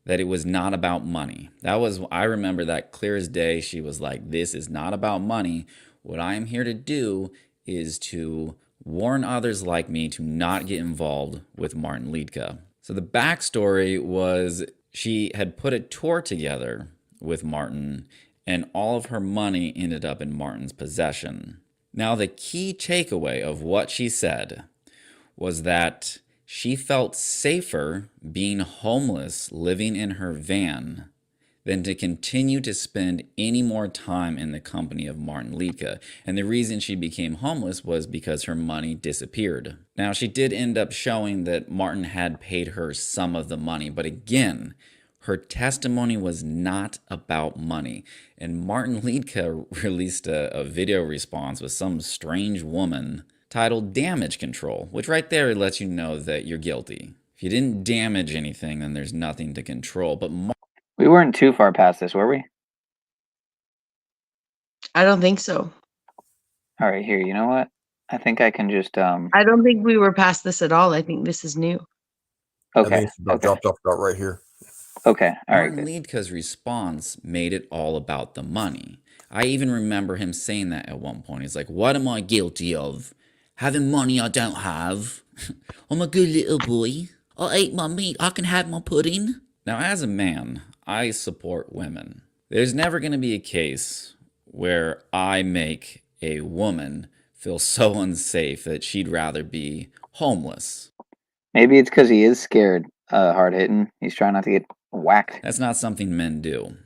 that it was not about money. I remember that clear as day. She was like, this is not about money. What I am here to do is to warn others like me to not get involved with Martin Liedtke. So the backstory was she had put a tour together with Martin, and all of her money ended up in Martin's possession. Now, the key takeaway of what she said was that she felt safer being homeless, living in her van, than to continue to spend any more time in the company of Martin Liedtke. And the reason she became homeless was because her money disappeared. Now, she did end up showing that Martin had paid her some of the money, but again, her testimony was not about money. And Martin Liedtke released a video response with some strange woman titled Damage Control, which right there lets you know that you're guilty. If you didn't damage anything, then there's nothing to control. But We weren't too far past this, were we? I don't think so. All right, here. You know what? I think I can just I don't think we were past this at all. I think this is new. Okay. Dropped off about right here. Okay. All right. Martin Liedtke's response made it all about the money. I even remember him saying that at one point. He's like, what am I guilty of? Having money I don't have. I'm a good little boy. I ate my meat. I can have my pudding. Now, as a man, I support women. There's never going to be a case where I make a woman feel so unsafe that she'd rather be homeless. Maybe it's because he is scared, hard hitting. He's trying not to get whacked. That's not something men do.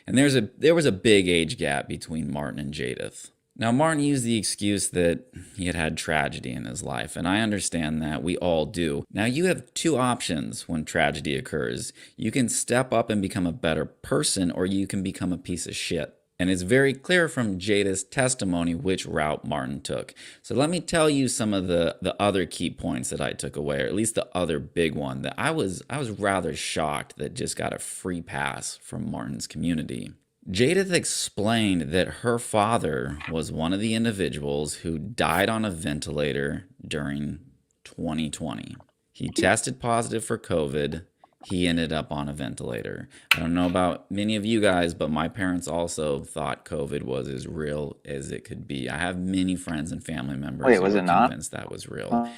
And there was a big age gap between Martin and Jadith. Now, Martin used the excuse that he had had tragedy in his life, and I understand that. We all do. Now, you have two options when tragedy occurs. You can step up and become a better person, or you can become a piece of shit. And it's very clear from Jada's testimony which route Martin took. So let me tell you some of the other key points that I took away, or at least the other big one that I was rather shocked that just got a free pass from Martin's community. Jadith explained that her father was one of the individuals who died on a ventilator during 2020. He tested positive for COVID. He ended up on a ventilator. I don't know about many of you guys, but my parents also thought COVID was as real as it could be. I have many friends and family members Wait, who was were it not? convinced that was real.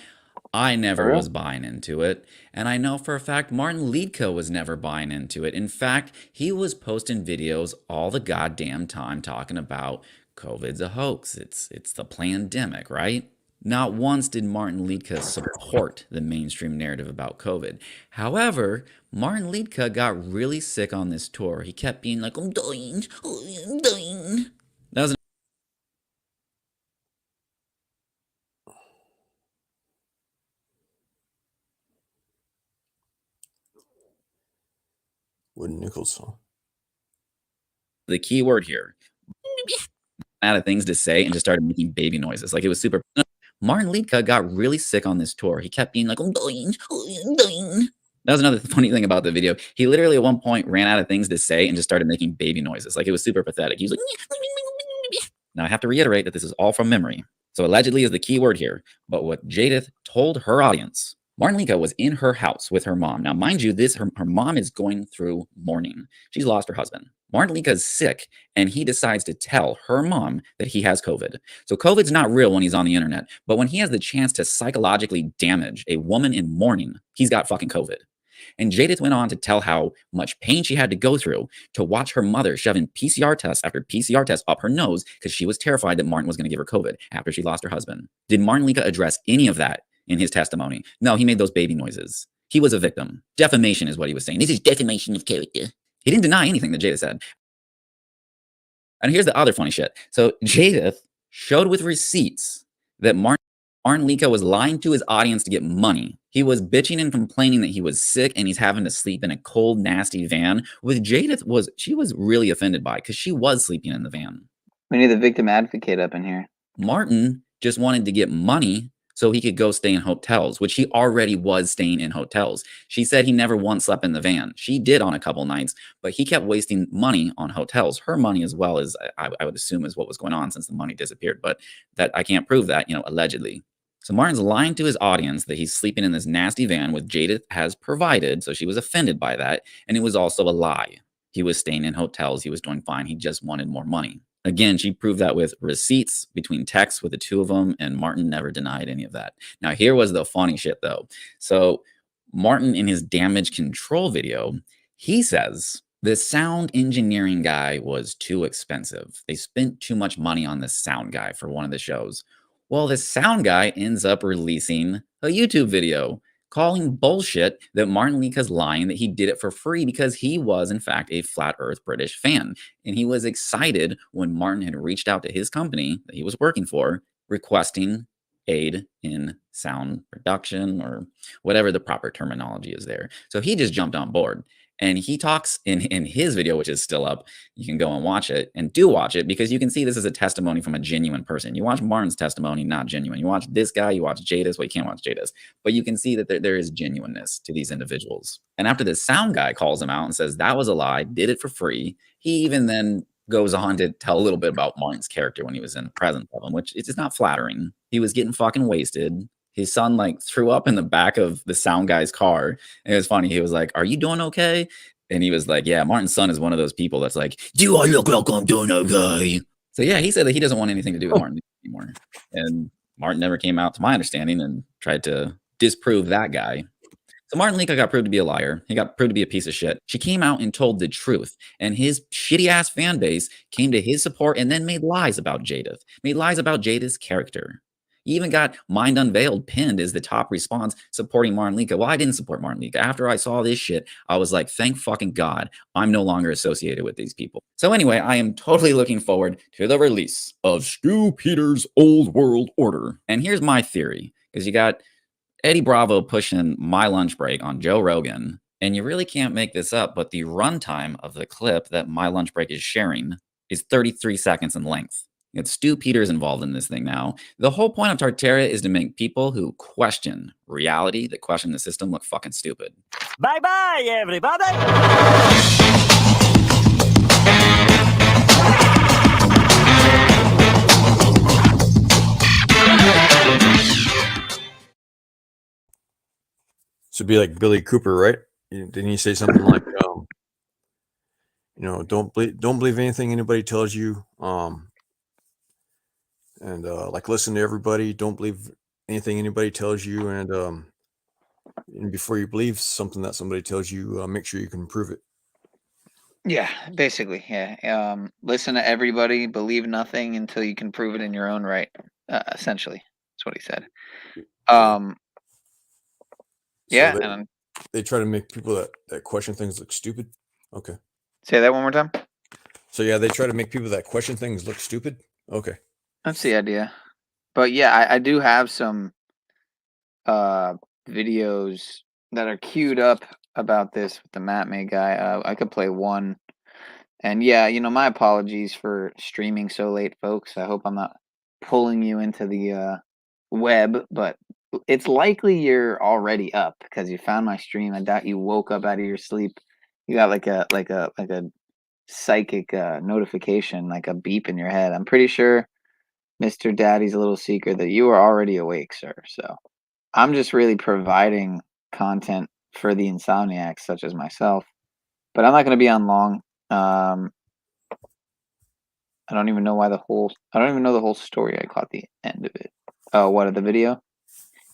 I never was buying into it, and I know for a fact Martin Liedtke was never buying into it. In fact, he was posting videos all the goddamn time talking about COVID's a hoax. It's the pandemic, right? Not once did Martin Liedtke support the mainstream narrative about COVID. However, Martin Liedtke got really sick on this tour. He kept being like, I'm dying, I'm dying. That was Wooden Nickels song. The key word here. Out of things to say and just started making baby noises. Like it was super. Martin Liedtke got really sick on this tour. He kept being like, I'm dying, I'm dying. That was another funny thing about the video. He literally at one point ran out of things to say and just started making baby noises. Like it was super pathetic. He was like, now I have to reiterate that this is all from memory. So allegedly is the key word here. But what Jadith told her audience, Martin Liedtke was in her house with her mom. Now, mind you, her mom is going through mourning. She's lost her husband. Martin Liedtke is sick, and he decides to tell her mom that he has COVID. So COVID's not real when he's on the internet, but when he has the chance to psychologically damage a woman in mourning, he's got fucking COVID. And Jadith went on to tell how much pain she had to go through to watch her mother shoving PCR test after PCR test up her nose because she was terrified that Martin was going to give her COVID after she lost her husband. Did Martin Liedtke address any of that in his testimony? No, he made those baby noises. He was a victim. Defamation is what he was saying. This is defamation of character. He didn't deny anything that Jadith said. And here's the other funny shit. So Jadith showed with receipts that Martin Liedtke was lying to his audience to get money. He was bitching and complaining that he was sick and he's having to sleep in a cold, nasty van. With Jadith, she was really offended by because she was sleeping in the van. We need the victim advocate up in here. Martin just wanted to get money so he could go stay in hotels, which he already was staying in hotels. She said he never once slept in the van. She did on a couple nights, but he kept wasting money on hotels. Her money as well, as I would assume is what was going on since the money disappeared, but that I can't prove that, allegedly. So Martin's lying to his audience that he's sleeping in this nasty van with Jadith has provided, so she was offended by that, and it was also a lie. He was staying in hotels. He was doing fine. He just wanted more money. Again, she proved that with receipts between texts with the two of them, and Martin never denied any of that. Now, here was the funny shit, though. So Martin, in his damage control video, he says the sound engineering guy was too expensive. They spent too much money on this sound guy for one of the shows. Well, this sound guy ends up releasing a YouTube video calling bullshit that Martin Liedtke's lying that he did it for free because he was, in fact, a flat earth British fan. And he was excited when Martin had reached out to his company that he was working for, requesting aid in sound production or whatever the proper terminology is there. So he just jumped on board. And he talks in his video, which is still up. You can go and watch it, and do watch it, because you can see this is a testimony from a genuine person. You watch Martin's testimony, not genuine. You watch this guy, you watch Jadis. Well, you can't watch Jadis, but you can see that there is genuineness to these individuals. And after the sound guy calls him out and says that was a lie, did it for free, he even then goes on to tell a little bit about Martin's character when he was in the presence of him, which is not flattering. He was getting fucking wasted. His son threw up in the back of the sound guy's car. And it was funny. He was like, "Are you doing okay?" And he was like, "Yeah, Martin's son is one of those people that's like, do I look like I'm doing okay?" So yeah, he said that he doesn't want anything to do with Martin anymore. And Martin never came out, to my understanding, and tried to disprove that guy. So Martin Liedtke got proved to be a liar. He got proved to be a piece of shit. She came out and told the truth. And his shitty ass fan base came to his support and then made lies about Jadith. Made lies about Jadith's character. He even got Mind Unveiled pinned as the top response supporting Martin Liedtke. Well, I didn't support Martin Liedtke. After I saw this shit, I was like, thank fucking God, I'm no longer associated with these people. So anyway, I am totally looking forward to the release of Stu Peters' Old World Order. And here's my theory, because you got Eddie Bravo pushing My Lunch Break on Joe Rogan, and you really can't make this up, but the runtime of the clip that My Lunch Break is sharing is 33 seconds in length. It's Stu Peters involved in this thing now. The whole point of Tartaria is to make people who question reality, that question the system, look fucking stupid. Bye-bye, everybody! Should be like Billy Cooper, right? Didn't he say something like, don't believe anything anybody tells you, and listen to everybody. Don't believe anything anybody tells you, and before you believe something that somebody tells you, make sure you can prove it. Yeah, basically, yeah. Listen to everybody, believe nothing until you can prove it in your own right. Essentially, that's what he said. Yeah, so they try to make people that question things look stupid. Okay. Say that one more time. So yeah, they try to make people that question things look stupid. Okay. That's the idea. But yeah, I do have some videos that are queued up about this with the Matme guy. I could play one. And yeah, my apologies for streaming so late, folks. I hope I'm not pulling you into the web, but it's likely you're already up because you found my stream. I doubt you woke up out of your sleep. You got like a psychic notification, like a beep in your head. I'm pretty sure, Mr. Daddy's a little secret, that you are already awake, sir. So I'm just really providing content for the insomniacs such as myself. But I'm not going to be on long. I don't even know I don't even know the whole story. I caught the end of it. Oh, what, of the video?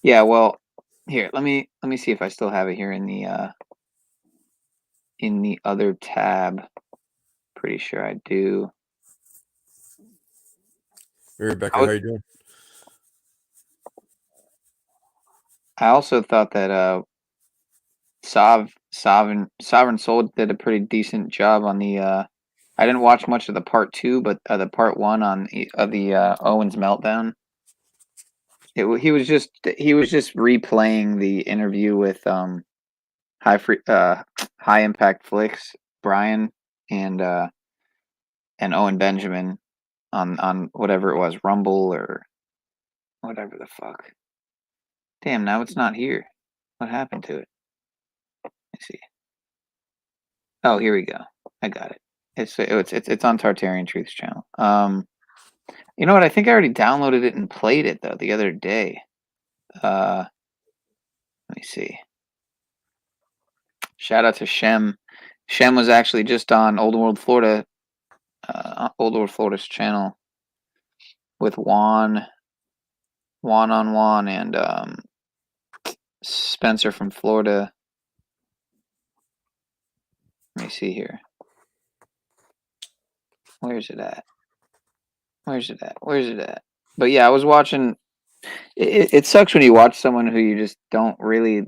Yeah, well, here, let me see if I still have it here in the other tab. Pretty sure I do. Hey, Rebecca, how you doing? I also thought that Sovereign Soul did a pretty decent job on the I didn't watch much of the part 2, but the part 1 of the Owens meltdown. He was just replaying the interview with High Impact Flicks Brian and Owen Benjamin on whatever it was, Rumble or whatever the fuck. Damn, now it's not here. What happened to it? Let's see. Oh, here we go. I got it. It's on Tartarian Truth's channel. You know what? I think I already downloaded it and played it though the other day. Let me see. Shout out to Shem. Shem was actually just on Old World Florida's channel with Juan and Spencer from Florida. Let me see here. Where's it at? But yeah, I was watching. It sucks when you watch someone who you just don't really.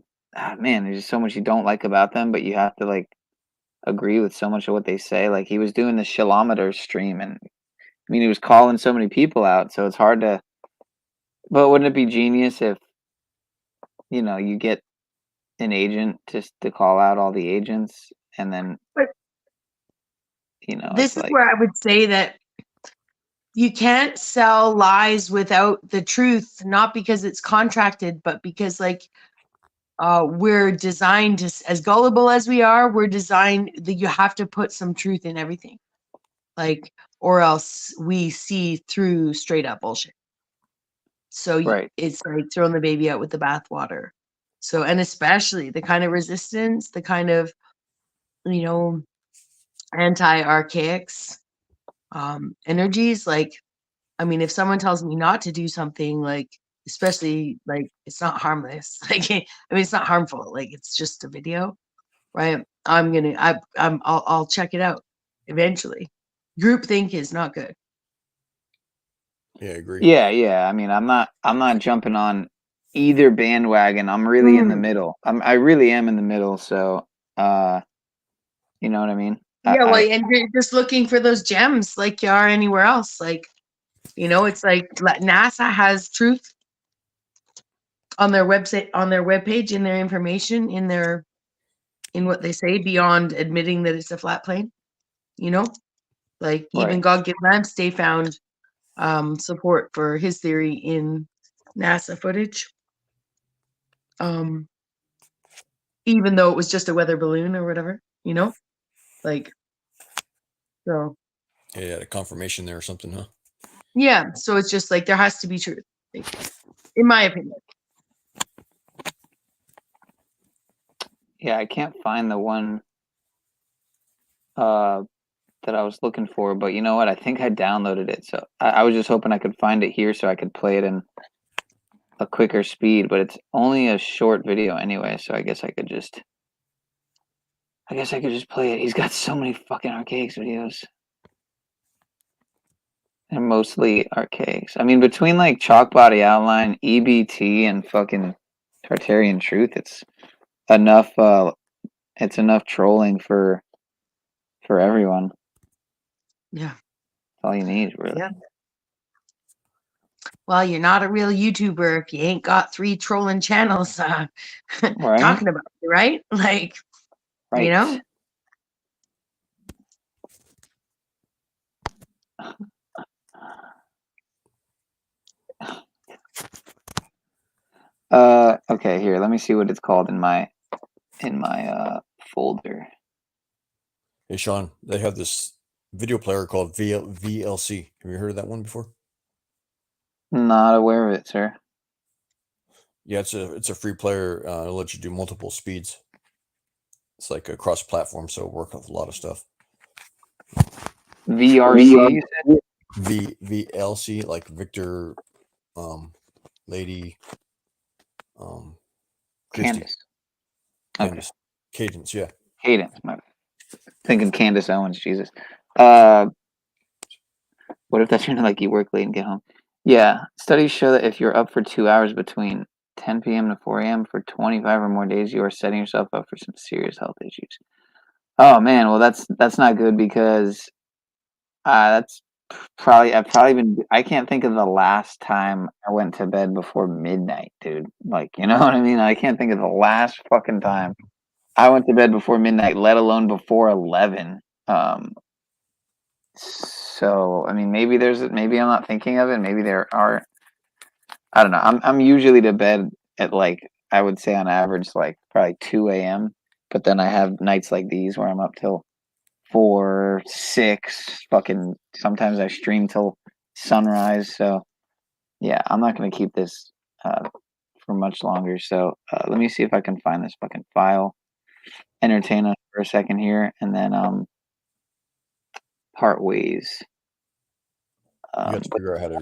Man, there's just so much you don't like about them, but you have to like agree with so much of what they say. Like he was doing the Shilometer stream, and I mean he was calling so many people out, so it's hard to. But wouldn't it be genius if you get an agent just to call out all the agents, and then this is where I would say that you can't sell lies without the truth, not because it's contracted, but because we're designed to, as gullible as we are, we're designed that you have to put some truth in everything, or else we see through straight up bullshit. So it's like throwing the baby out with the bathwater. So, and especially the kind of resistance, the kind of, anti-archaics energies. I mean, if someone tells me not to do something, especially it's not harmless. It's not harmful. It's just a video, right? I'll check it out eventually. Groupthink is not good. Yeah, I agree. Yeah. I mean, I'm not jumping on either bandwagon. I'm really in the middle. I really am in the middle. So, you know what I mean? Yeah, and you're just looking for those gems like you are anywhere else. It's like NASA has truth on their website, on their webpage, in their information, in what they say, beyond admitting that it's a flat plane. Even God Give Lamps Day found support for his theory in NASA footage. Even though it was just a weather balloon or whatever, so. Yeah, the confirmation there or something, huh? Yeah, so it's just there has to be truth, in my opinion. Yeah, I can't find the one that I was looking for, but you know what? I think I downloaded it, so I was just hoping I could find it here so I could play it in a quicker speed, but it's only a short video anyway, so I guess I could just play it. He's got so many fucking archaics videos. They're mostly archaics. I mean, between Chalk Body Outline, EBT, and fucking Tartarian Truth, it's enough trolling for everyone. Yeah. That's all you need, really. Yeah. Well, you're not a real YouTuber if you ain't got 3 trolling channels talking about you, right? Right. You know? Okay, here, let me see what it's called in my folder. Hey, Sean, they have this video player called VLC. Have you heard of that one before? Not aware of it, sir. Yeah, it's a free player. It'll let you do multiple speeds. It's like a cross-platform, so work with a lot of stuff. VRC, you said? VLC, like Victor, Lady, Christy. Candace. Okay. Candace. Cadence, yeah. Cadence. My thinking Candace Owens, Jesus. What if that's like you work late and get home? Yeah. Studies show that if you're up for 2 hours between 10 p.m. to 4 a.m. for 25 or more days, you are setting yourself up for some serious health issues. Oh man, well that's not good because that's I've probably been, I can't think of the last time I went to bed before midnight, dude. Like, you know what I mean? I can't think of the last fucking time I went to bed before midnight, let alone before 11. So I mean, maybe maybe I'm not thinking of it. Maybe there are. I don't know. I'm usually to bed at, like, I would say on average like probably 2 a.m. But then I have nights like these where I'm up till 4, 6. Fucking sometimes I stream till sunrise. So yeah, I'm not gonna keep this for much longer. So let me see if I can find this fucking file. Entertain us for a second here, and then part ways. You have to figure out how to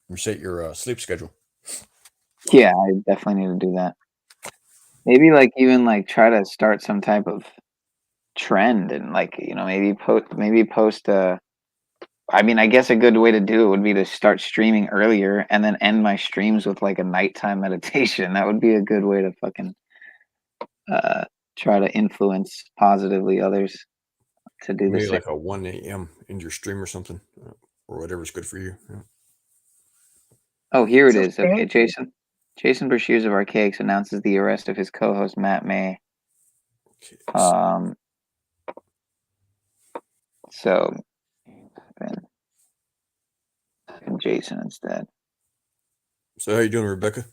reset your sleep schedule. Yeah, I definitely need to do that. Maybe like even like try to start some type of trend and, like, you know, maybe post a. I mean, I guess a good way to do it would be to start streaming earlier and then end my streams with like a nighttime meditation. That would be a good way to fucking try to influence positively others to do Maybe this. like a 1 a.m. in your stream or something, or whatever's good for you. Yeah. Oh, here it So is. Okay, fancy. Jason Bershears of Archaics announces the arrest of his co-host Matt May. Okay. So and Jason instead. So how you doing, Rebecca?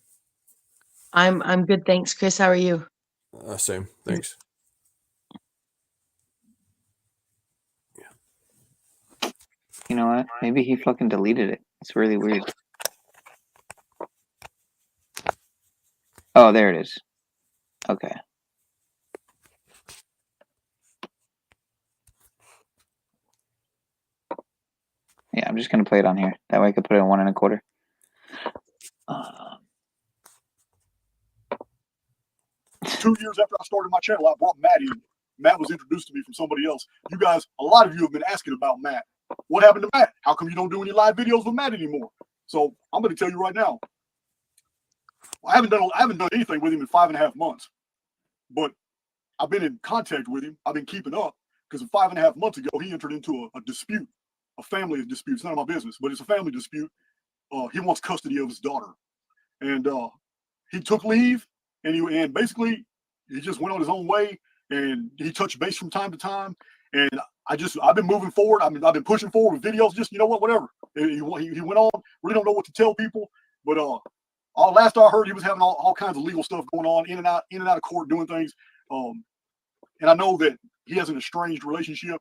I'm good, thanks, Chris. How are you? Same. Thanks. You know what? Maybe he fucking deleted it. It's really weird. Oh, there it is. Okay. Yeah, I'm just gonna play it on here. That way I could put it in 1 1/4. 2 years after I started my channel, I brought Matt in. Matt was introduced to me from somebody else. You guys, a lot of you have been asking about Matt. What happened to Matt? How come you don't do any live videos with Matt anymore? So I'm going to tell you right now. I haven't done anything with him in 5.5 months, but I've been in contact with him. I've been keeping up because 5.5 months ago he entered into a dispute, a family dispute. It's none of my business, but it's a family dispute. He wants custody of his daughter, and he took leave, and basically he just went on his own way, and he touched base from time to time. And I've been moving forward. I've been pushing forward with videos. Just, you know what, whatever. He went on. Really don't know what to tell people, but last I heard, he was having all kinds of legal stuff going on, in and out of court, doing things. And I know that he has an estranged relationship,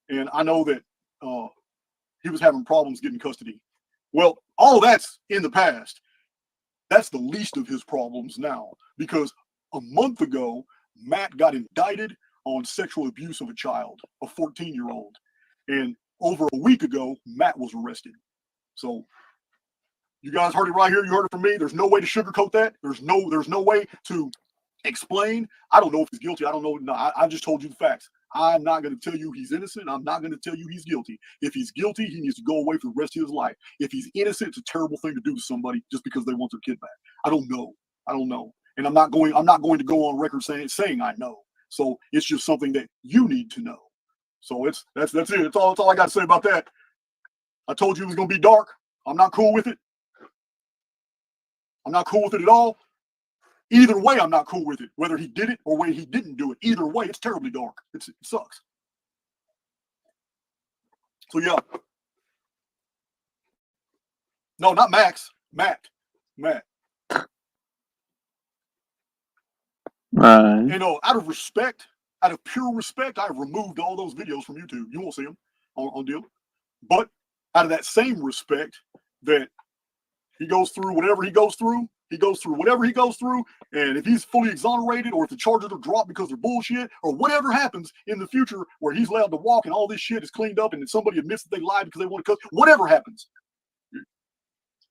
and I know that he was having problems getting custody. Well, all that's in the past. That's the least of his problems now, because a month ago, Matt got indicted on sexual abuse of a child, a 14-year-old. And over a week ago, Matt was arrested. So you guys heard it right here. You heard it from me. There's no way to sugarcoat that. There's no way to explain. I don't know if he's guilty. I don't know. No, I just told you the facts. I'm not going to tell you he's innocent. I'm not going to tell you he's guilty. If he's guilty, he needs to go away for the rest of his life. If he's innocent, it's a terrible thing to do to somebody just because they want their kid back. I don't know. And I'm not going to go on record saying I know. So it's just something that you need to know. So that's it. That's all I got to say about that. I told you it was going to be dark. I'm not cool with it. I'm not cool with it at all. Either way, I'm not cool with it. Whether he did it or whether he didn't do it, either way, it's terribly dark. It sucks. So yeah. No, not Max. Matt. Right. Out of respect, out of pure respect, I've removed all those videos from YouTube. You won't see them on deal. But out of that same respect that he goes through whatever he goes through, whatever he goes through, and if he's fully exonerated or if the charges are dropped because they're bullshit or whatever happens in the future where he's allowed to walk and all this shit is cleaned up and then somebody admits that they lied because they want to cut, whatever happens,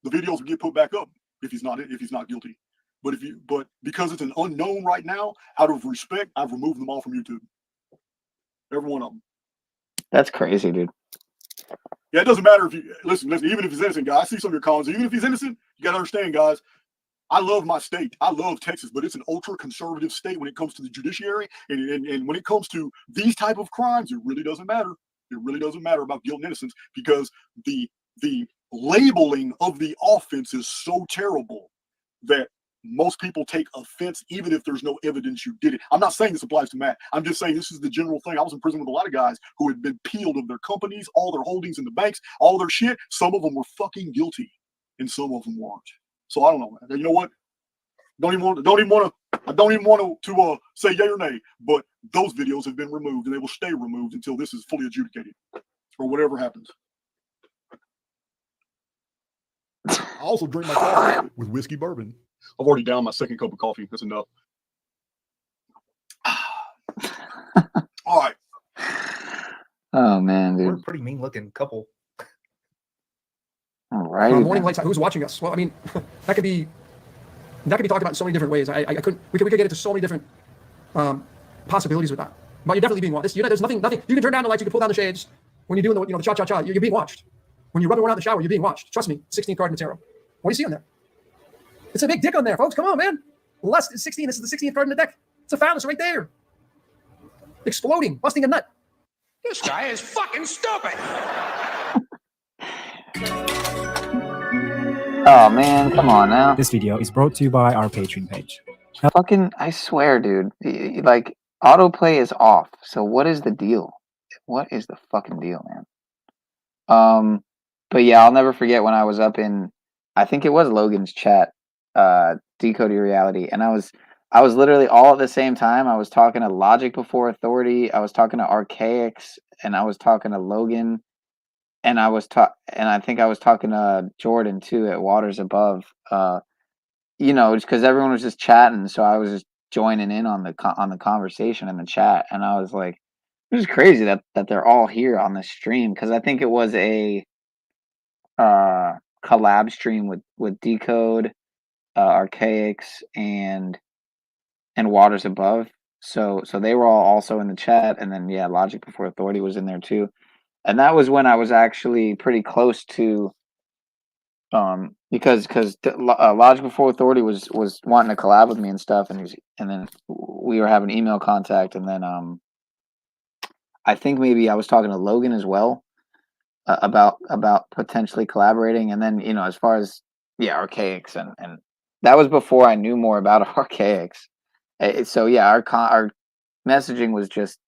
the videos will get put back up if he's not guilty. But because it's an unknown right now, out of respect, I've removed them all from YouTube. Every one of them. That's crazy, dude. Yeah, it doesn't matter if you listen, even if he's innocent, guys. I see some of your comments. Even if he's innocent, you gotta understand, guys. I love my state. I love Texas, but it's an ultra conservative state when it comes to the judiciary. And when it comes to these type of crimes, it really doesn't matter. It really doesn't matter about guilt and innocence because the labeling of the offense is so terrible that most people take offense even if there's no evidence you did it. I'm not saying this applies to Matt. I'm just saying this is the general thing. I was in prison with a lot of guys who had been peeled of their companies, all their holdings in the banks, all their shit. Some of them were fucking guilty and some of them weren't. So I don't know, man. You know what? I don't even want to say yay or nay, but those videos have been removed and they will stay removed until this is fully adjudicated or whatever happens. I also drink my coffee with whiskey bourbon. I've already downed my second cup of coffee. That's enough. All right. Oh man, We're a dude. pretty mean looking couple. All right. Morning lights. Who's watching us? Well, I mean, that could be talked about in so many different ways. I couldn't. We could get into so many different possibilities with that. But you're definitely being watched. There's nothing. You can turn down the lights. You can pull down the shades. When you're doing the cha-cha-cha, you're being watched. When you're rubbing around the shower, you're being watched. Trust me. 16th card in the tarot. What do you see on there? It's a big dick on there, folks. Come on, man. Less than 16. This is the 16th card in the deck. It's a phallus right there. Exploding, busting a nut. This guy is fucking stupid. Oh man, come on now. This video is brought to you by our Patreon page. I swear, dude. Like, autoplay is off. So what is the deal? What is the fucking deal, man? But yeah, I'll never forget when I was up in, I think it was Logan's chat, Decode Your Reality, and I was literally all at the same time. I was talking to Logic Before Authority, I was talking to Archaics, and I was talking to Logan, and I think I was talking to Jordan too at Waters Above. Just because everyone was just chatting, so I was just joining in on the conversation in the chat, and I was like, "This is crazy that they're all here on the stream." Because I think it was a collab stream with Decode, Archaics, and Waters Above. So they were all also in the chat, and then yeah, Logic Before Authority was in there too. And that was when I was actually pretty close to, because Logic Before Authority was wanting to collab with me and stuff, and then we were having email contact, and then I think maybe I was talking to Logan as well about potentially collaborating, and then as far as Archaics, and that was before I knew more about Archaics. So yeah, our messaging was just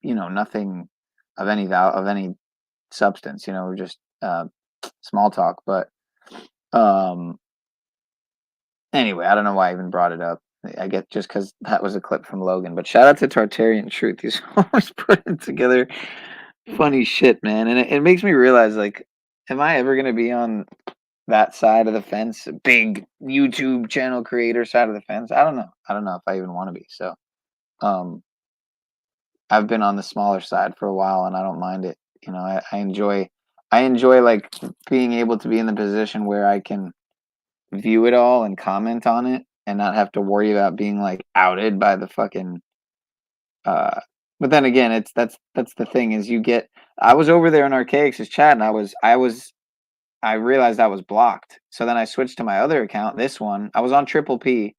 nothing of any substance, just small talk. But anyway, I don't know why I even brought it up. I get just because that was a clip from Logan. But shout out to Tartarian Truth. He's always putting together funny shit, man. And it makes me realize, like, am I ever gonna be on that side of the fence, a big YouTube channel creator side of the fence? I don't know if I even want to be. So I've been on the smaller side for a while, and I don't mind it. I enjoy like being able to be in the position where I can view it all and comment on it and not have to worry about being like outed by the fucking but then again, that's the thing is I was over there in Archaics' chat, and I realized I was blocked. So then I switched to my other account, this one. I was on Triple P.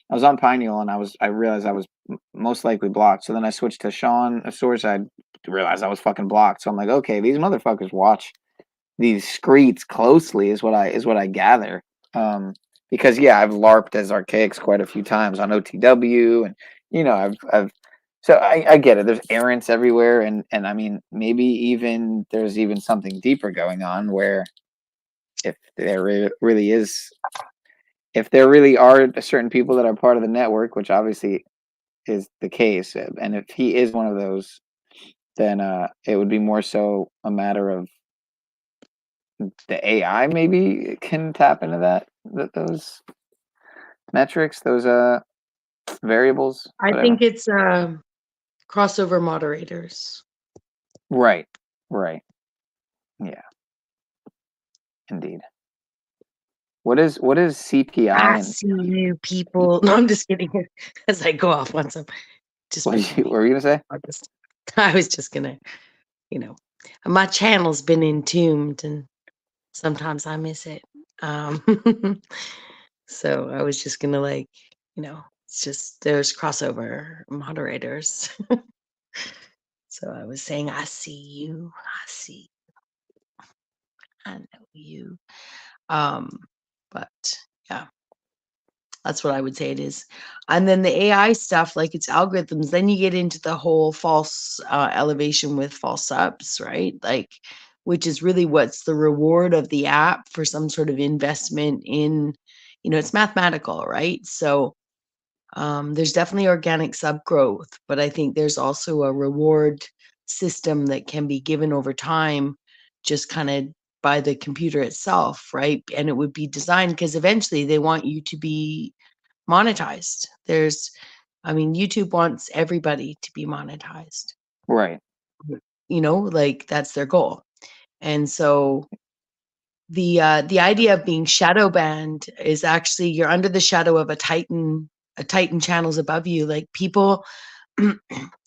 I was on Pineal, and I realized I was most likely blocked. So then I switched to Sean, a source. I realized I was fucking blocked. So I'm like, okay, these motherfuckers watch these screeds closely, is what I gather. because yeah, I've LARPed as Archaics quite a few times on OTW, and you know, I've so I get it. There's errants everywhere, and I mean, maybe even there's even something deeper going on where if there really is, if there really are certain people that are part of the network, which obviously is the case, and if he is one of those, then it would be more so a matter of the AI maybe can tap into those metrics, those variables. I Whatever. think it's crossover moderators. Right. Yeah. Indeed. What is CPI? I And see you people. No, I'm just kidding. As I go off on some, just what were you gonna say? I was just gonna, you know, my channel's been entombed, and sometimes I miss it. So I was just gonna it's just there's crossover moderators. So I was saying, I see you. I see. I know you. But yeah, that's what I would say it is. And then the AI stuff, like it's algorithms, then you get into the whole false elevation with false subs, right? Like, which is really what's the reward of the app for some sort of investment in, it's mathematical, right? So there's definitely organic sub growth, but I think there's also a reward system that can be given over time, just kind of by the computer itself, right? And it would be designed because eventually they want you to be monetized. YouTube wants everybody to be monetized. Right. Like that's their goal. And so the idea of being shadow banned is actually you're under the shadow of a titan channels above you. Like people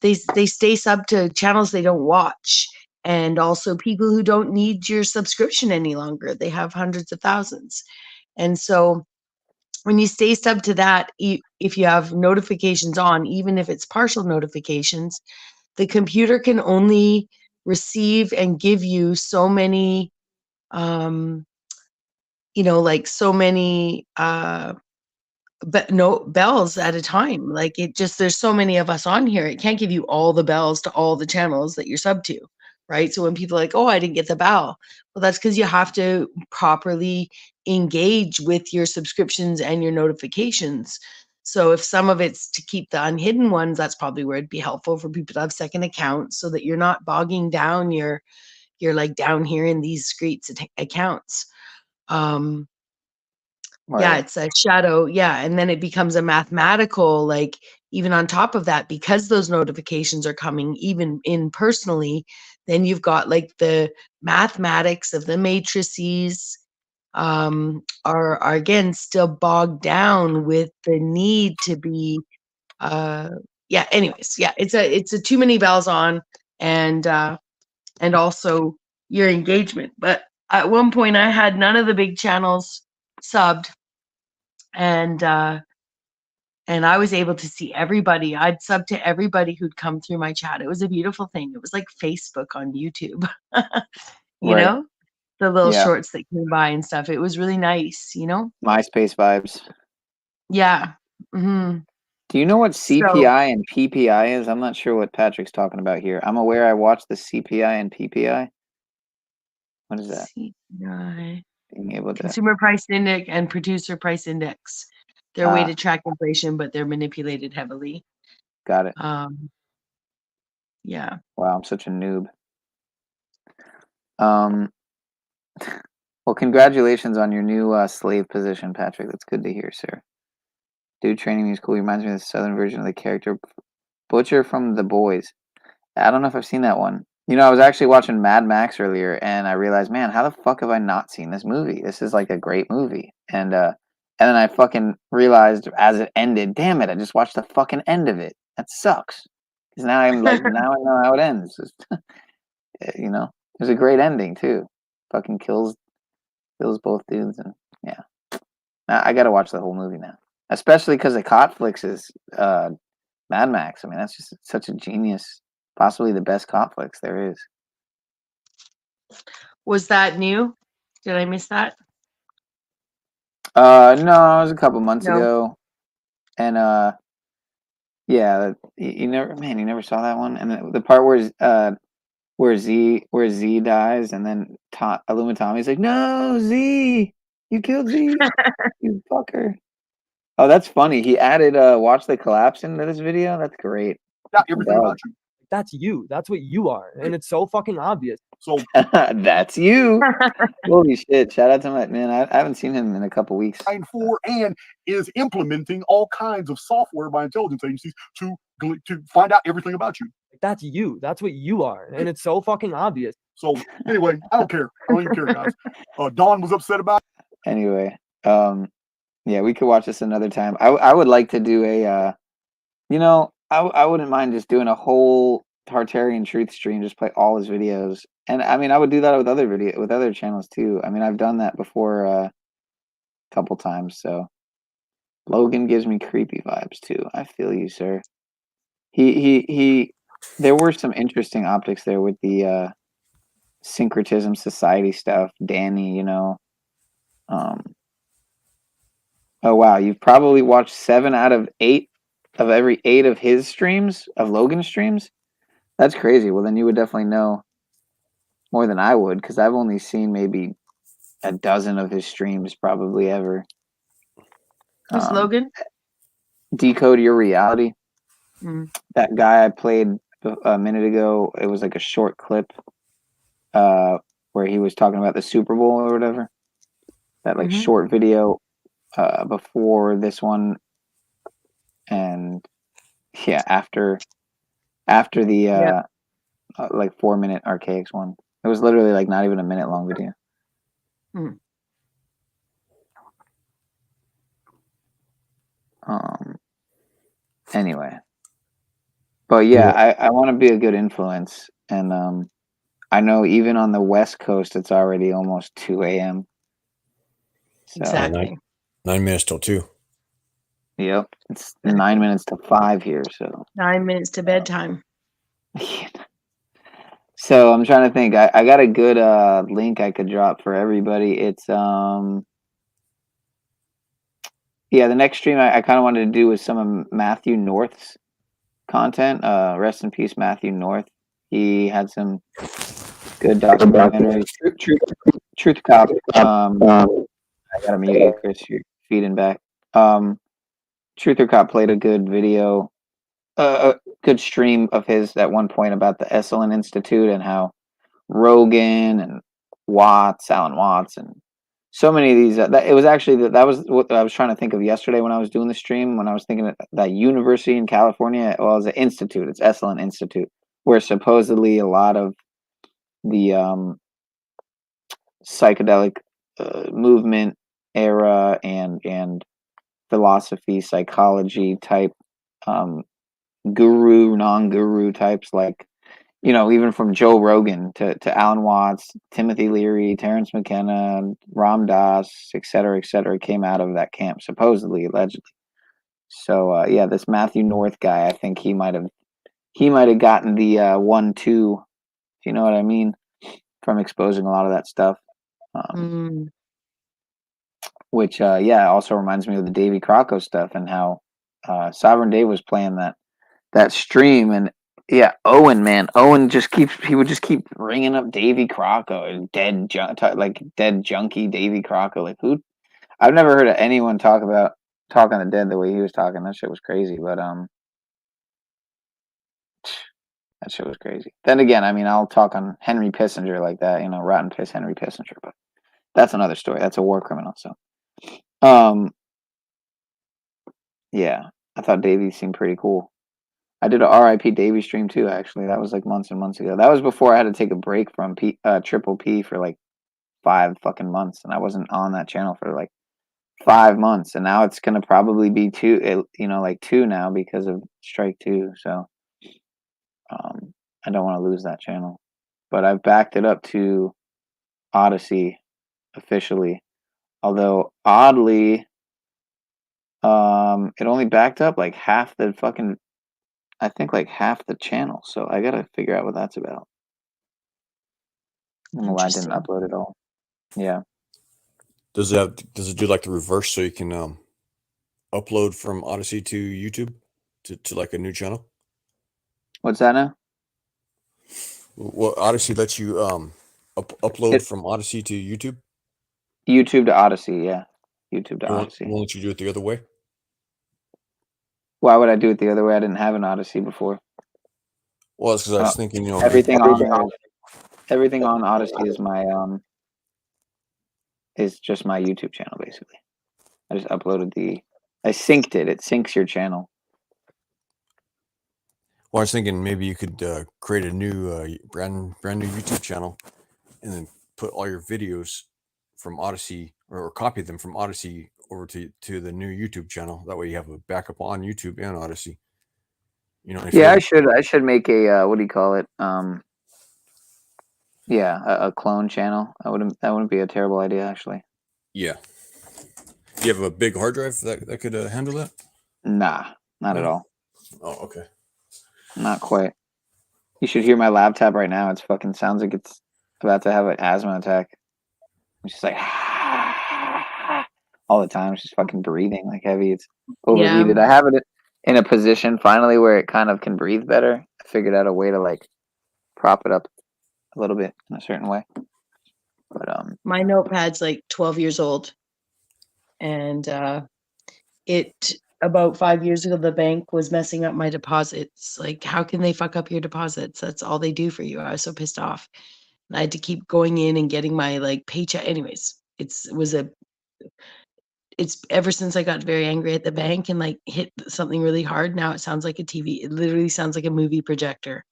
they stay sub to channels they don't watch, and also people who don't need your subscription any longer. They have hundreds of thousands. And so when you stay sub to that, if you have notifications on, even if it's partial notifications, the computer can only receive and give you so many so many but no bells at a time. Like there's so many of us on here, it can't give you all the bells to all the channels that you're sub to, right? So when people are like, oh, I didn't get the bell, well, that's because you have to properly engage with your subscriptions and your notifications. So if some of it's to keep the unhidden ones, that's probably where it'd be helpful for people to have second accounts so that you're not bogging down your like down here in these streets accounts. Yeah, it's a shadow. Yeah. And then it becomes a mathematical, like even on top of that, because those notifications are coming even in personally, then you've got like the mathematics of the matrices are again still bogged down with the need to be anyways, yeah, it's a too many bells on, and also your engagement. But at one point I had none of the big channels subbed, and I was able to see everybody. I'd sub to everybody who'd come through my chat. It was a beautiful thing. It was like Facebook on YouTube. Right. The little Yeah. shorts that came by and stuff. It was really nice, MySpace vibes. Yeah. Hmm. Do you know what CPI and PPI is? I'm not sure what Patrick's talking about here. I'm aware I watched the CPI and PPI. What is that? CPI. Being able to Consumer Price Index and Producer Price Index. They're a way to track inflation, but they're manipulated heavily. Got it. Yeah. Wow, I'm such a noob. Well, congratulations on your new slave position, Patrick. That's good to hear, sir. Dude, training me is cool. He reminds me of the southern version of the character Butcher from The Boys. I don't know if I've seen that one. I was actually watching Mad Max earlier, and I realized, man, how the fuck have I not seen this movie? This is like a great movie. And then I fucking realized as it ended, damn it, I just watched the fucking end of it. That sucks. Because now I'm like, now I know how it ends. There's a great ending too. Fucking kills both dudes, and yeah. Now I gotta watch the whole movie now, especially because the Cotflix is Mad Max. I mean, that's just such a genius, possibly the best Cotflix there is. Was that new? Did I miss that? No, it was a couple months No. ago, and yeah, you never saw that one, and the part where Z dies, and then Illuminatomi's like, "No, Z, you killed Z, you fucker." Oh, that's funny. He added "Watch the Collapse" into this video. That's great. Got everything about you. That's you. That's what you are, and it's so fucking obvious. So That's you. Holy shit! Shout out to my man. I haven't seen him in a couple weeks. for and is implementing all kinds of software by intelligence agencies to find out everything about you. That's you. That's what you are, and it's so fucking obvious. So anyway, I don't care. I don't even care, guys. Dawn was upset about it. Anyway, yeah, we could watch this another time. I would like to do a, I wouldn't mind just doing a whole Tartarian Truth stream, just play all his videos. And I mean, I would do that with other channels too. I mean, I've done that before a couple times. So Logan gives me creepy vibes too. I feel you, sir. He there were some interesting optics there with the syncretism society stuff. Danny, oh wow, you've probably watched 7 out of 8 of every 8 of his streams, of Logan's streams. That's crazy. Well, then you would definitely know more than I would, because I've only seen maybe a dozen of his streams probably ever. Who's Logan? Decode Your Reality. Mm. That guy I played a minute ago, it was like a short clip where he was talking about the Super Bowl or whatever. That like short video before this one, and yeah, after the like 4-minute Archaics one. It was literally like not even a minute long video. Mm. Anyway, but yeah, I want to be a good influence, and I know even on the West Coast it's already almost 2 a.m. So, Exactly. 9 minutes till 2. Yep, it's 9 minutes to 5 here. So 9 minutes to bedtime. So I'm trying to think. I got a good link I could drop for everybody. It's yeah, the next stream I kind of wanted to do was some of Matthew North's content. Rest in peace, Matthew North. He had some good documentaries. Truth Cop. I gotta mute you, Chris. You're feeding back. Truther Cop played a good video, a good stream of his at one point about the Esalen Institute and how Rogan and Alan Watts, and so many of these. It was actually that was what I was trying to think of yesterday when I was doing the stream. When I was thinking of that university in California, well, it's an institute. It's Esalen Institute, where supposedly a lot of the psychedelic movement era and philosophy, psychology type guru, non-guru types, like, even from Joe Rogan to Alan Watts, Timothy Leary, Terrence McKenna, Ram Dass, et cetera, came out of that camp, supposedly, allegedly. So yeah, this Matthew North guy, I think he might have gotten the 1-2, if you know what I mean, from exposing a lot of that stuff. Which yeah, also reminds me of the Davy Crocco stuff and how Sovereign Dave was playing that stream, and yeah, Owen would just keep bringing up Davy Crocco and dead junkie Davy Crocco. Like, who? I've never heard of anyone talk on the dead the way he was talking. That shit was crazy, but that shit was crazy. Then again, I mean, I'll talk on Henry Kissinger like that, rotten piss Henry Kissinger, but that's another story. That's a war criminal. So, yeah, I thought Davey seemed pretty cool. I did a RIP Davey stream too, actually. That was like months and months ago. That was before I had to take a break from Triple P for like 5 fucking months, and I wasn't on that channel for like 5 months, and now it's gonna probably be 2, like 2 now because of Strike 2. So, I don't want to lose that channel, but I've backed it up to Odyssey officially. Although oddly, it only backed up like half the fucking, I think like half the channel. So I gotta figure out what that's about. I don't know why I didn't upload it all. Yeah. Does it do like the reverse so you can upload from Odyssey to YouTube to like a new channel? What's that now? Well, Odyssey lets you upload from Odyssey to YouTube. YouTube to Odyssey, yeah. YouTube to Odyssey. Won't you do it the other way? Why would I do it the other way? I didn't have an Odyssey before. Well, it's because I was thinking, everything on Odyssey is my is just my YouTube channel basically. I just uploaded I synced it. It syncs your channel. Well, I was thinking maybe you could create a new brand new YouTube channel, and then put all your videos from Odyssey or copy them from Odyssey over to the new YouTube channel. That way you have a backup on YouTube and Odyssey. Yeah, I should make a what do you call it? Yeah, a clone channel. That wouldn't be a terrible idea actually. Yeah. Do you have a big hard drive that could handle that? Nah, not at all. Oh, okay. Not quite. You should hear my laptop right now. It's fucking sounds like it's about to have an asthma attack. It's just like all the time. It's just fucking breathing like heavy. It's overheated. Yeah. I have it in a position finally where it kind of can breathe better. I figured out a way to like prop it up a little bit in a certain way. But My notepad's like 12 years old, and about 5 years ago, the bank was messing up my deposits. Like, how can they fuck up your deposits? That's all they do for you. I was so pissed off. And I had to keep going in and getting my like paycheck. Anyways, it's ever since I got very angry at the bank and like hit something really hard. Now it sounds like a TV. It literally sounds like a movie projector,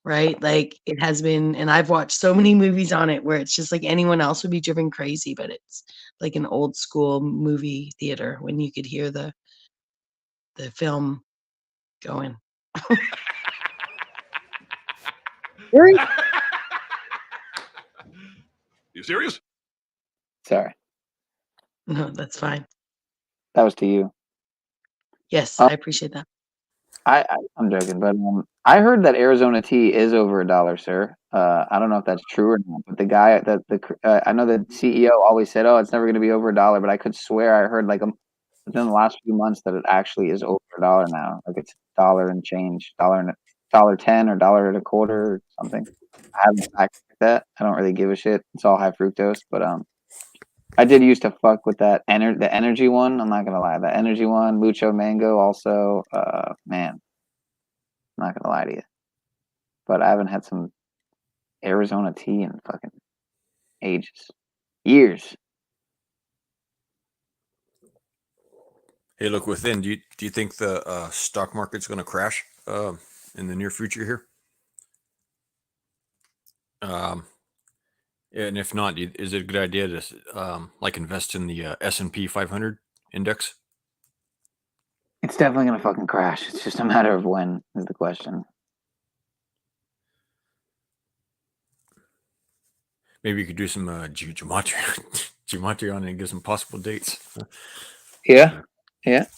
right? Like it has been, and I've watched so many movies on it where it's just like anyone else would be driven crazy, but it's like an old school movie theater when you could hear the film going. You serious? sorry, No, that's fine. that was to you. Yes, I appreciate that. I'm joking, but I heard that Arizona tea is over $1, sir. I don't know if that's true or not, but the guy I know the CEO always said, "Oh, it's never going to be over $1," but I could swear I heard like within the last few months that it actually is over $1 now. Like it's $1 and change, $1.10 or $1.25 or something. I haven't fact checked that. I don't really give a shit. It's all high fructose, but I did used to fuck with the energy one. I'm not gonna lie, the energy one, mucho mango. Also, man, I'm not gonna lie to you, but I haven't had some Arizona tea in fucking ages, years. Hey, look within. Do you think the stock market's going to crash in the near future here? And if not, is it a good idea to like invest in the S&P 500 index? It's definitely gonna fucking crash. It's just a matter of when is the question. Maybe you could do some gematria on it and give some possible dates. Yeah,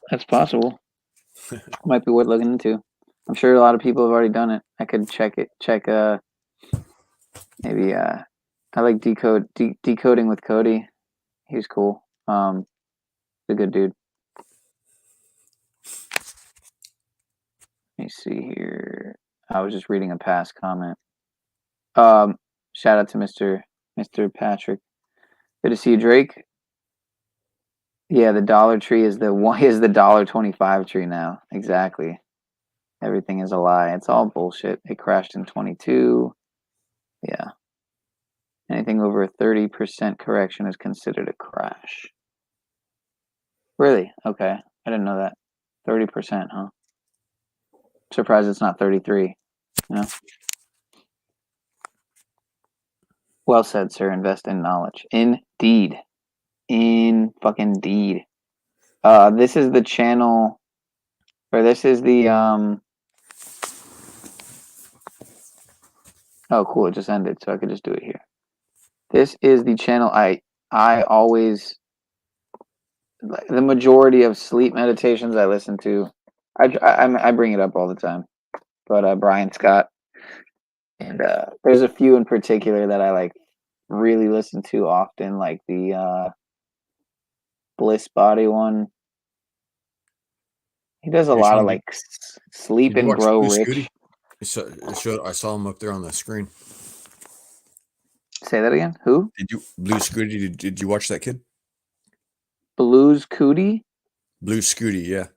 that's possible. Might be worth looking into. I'm sure a lot of people have already done it. I could check maybe I like decoding with Cody. He's cool. He's a good dude. Let me see here. I was just reading a past comment. Shout out to Mr. Patrick. Good to see you, Drake. Yeah, the Dollar Tree is the $1.25 tree now. Exactly. Everything is a lie. It's all bullshit. It crashed in 22. Yeah. Anything over a 30% correction is considered a crash. Really? Okay. I didn't know that. 30%, huh? Surprised it's not 33. You know? Well said, sir. Invest in knowledge. Indeed. In fucking deed. This is the channel, or this is the oh cool, it just ended, so I could just do it here. This is the channel I always, the majority of sleep meditations I listen to, I bring it up all the time, but Brian Scott, and there's a few in particular that I like really listen to often, like the Bliss Body one. He does a Hey, lot Sean, of like Sleep did you and watch Grow Blue Rich. Scooty? I saw him up there on the screen. Say that again. Who? Did you Blue Scooty? Did you watch that kid? Blues Cootie? Blue Scooty, yeah.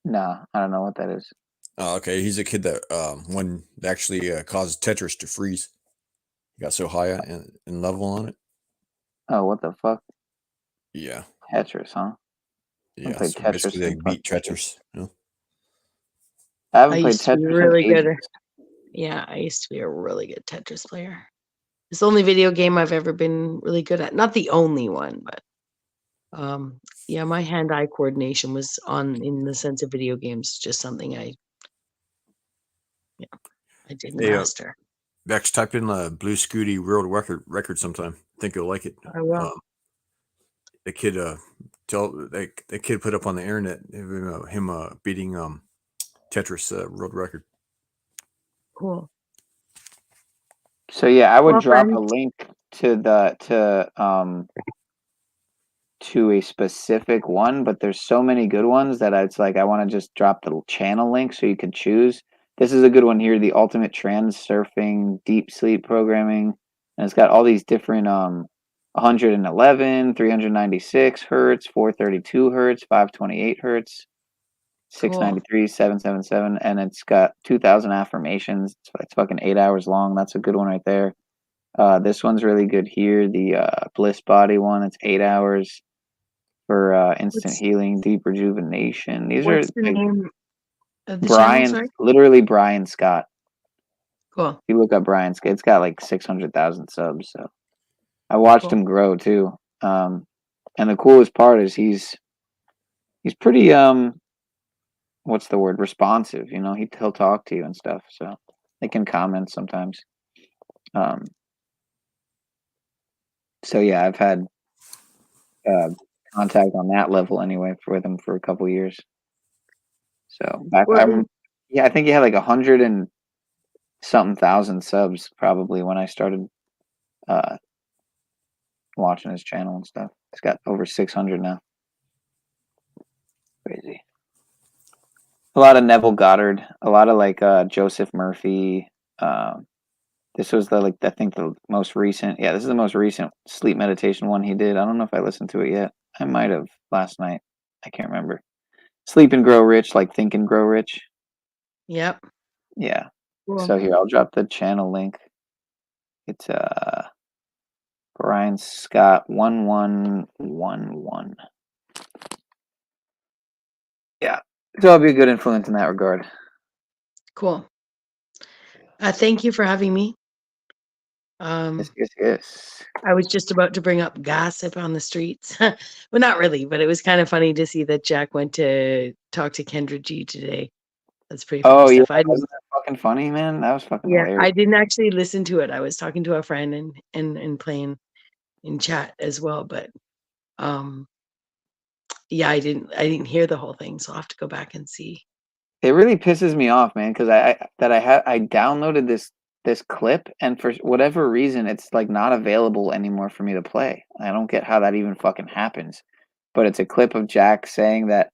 No, I don't know what that is. Oh, okay. He's a kid that one that actually caused Tetris to freeze. He got so high in level on it. Oh, what the fuck? Yeah. Tetris, huh? I Yeah. played So Tetris basically, they in beat fucking Tetris. You know? I haven't I played used to be Tetris really in good. ages. Yeah, I used to be a really good Tetris player. It's the only video game I've ever been really good at. Not the only one, but yeah, my hand-eye coordination was on in the sense of video games, just something I didn't Hey, master. Vex, type in Blue Scooty world record sometime. I think you'll like it. I will. The kid the kid put up on the internet him beating Tetris world record. Cool. So yeah, I would Well, drop a friends, link to to a specific one, but there's so many good ones that it's like I want to just drop the channel link so you can choose. This is a good one here, the Ultimate Transurfing Deep Sleep Programming, and it's got all these different 111, 396 hertz, 432 hertz, 528 hertz, 693, 777, and it's got 2,000 affirmations. It's fucking 8 hours long. That's a good one right there. This one's really good here. The Bliss Body one. It's 8 hours for instant What's healing, deep rejuvenation. These are what's the like name of the channel, sorry? literally Brian Scott. Cool. If you look up Brian Scott, it's got like 600,000 subs. So I watched him grow too. And the coolest part is he's pretty what's the word, responsive. You know, he'll talk to you and stuff. So they can comment sometimes. So yeah, I've had contact on that level anyway with him for a couple years. So back, Well, yeah, I think he had like 100 and something thousand subs probably when I started watching his channel and stuff. He's got over 600 now. Crazy. A lot of Neville Goddard, a lot of like Joseph Murphy. This was I think the most recent. Yeah, this is the most recent sleep meditation one he did. I don't know if I listened to it yet. I might have last night. I can't remember. Sleep and Grow Rich, like Think and Grow Rich. Yep. Yeah. Cool. So here, I'll drop the channel link. It's Brian Scott 1111. Yeah. So I'll be a good influence in that regard. Cool. Thank you for having me. Yes. I was just about to bring up gossip on the streets. Well, not really, but it was kind of funny to see that Jack went to talk to Kendra G today. That's pretty funny Oh yeah, stuff. wasn't that fucking funny, man? That was fucking Yeah, hilarious. I didn't actually listen to it. I was talking to a friend and playing in chat as well, but yeah, I didn't hear the whole thing, so I'll have to go back and see. It really pisses me off, man, because I downloaded this clip, and for whatever reason, it's like not available anymore for me to play. I don't get how that even fucking happens. But it's a clip of Jack saying that.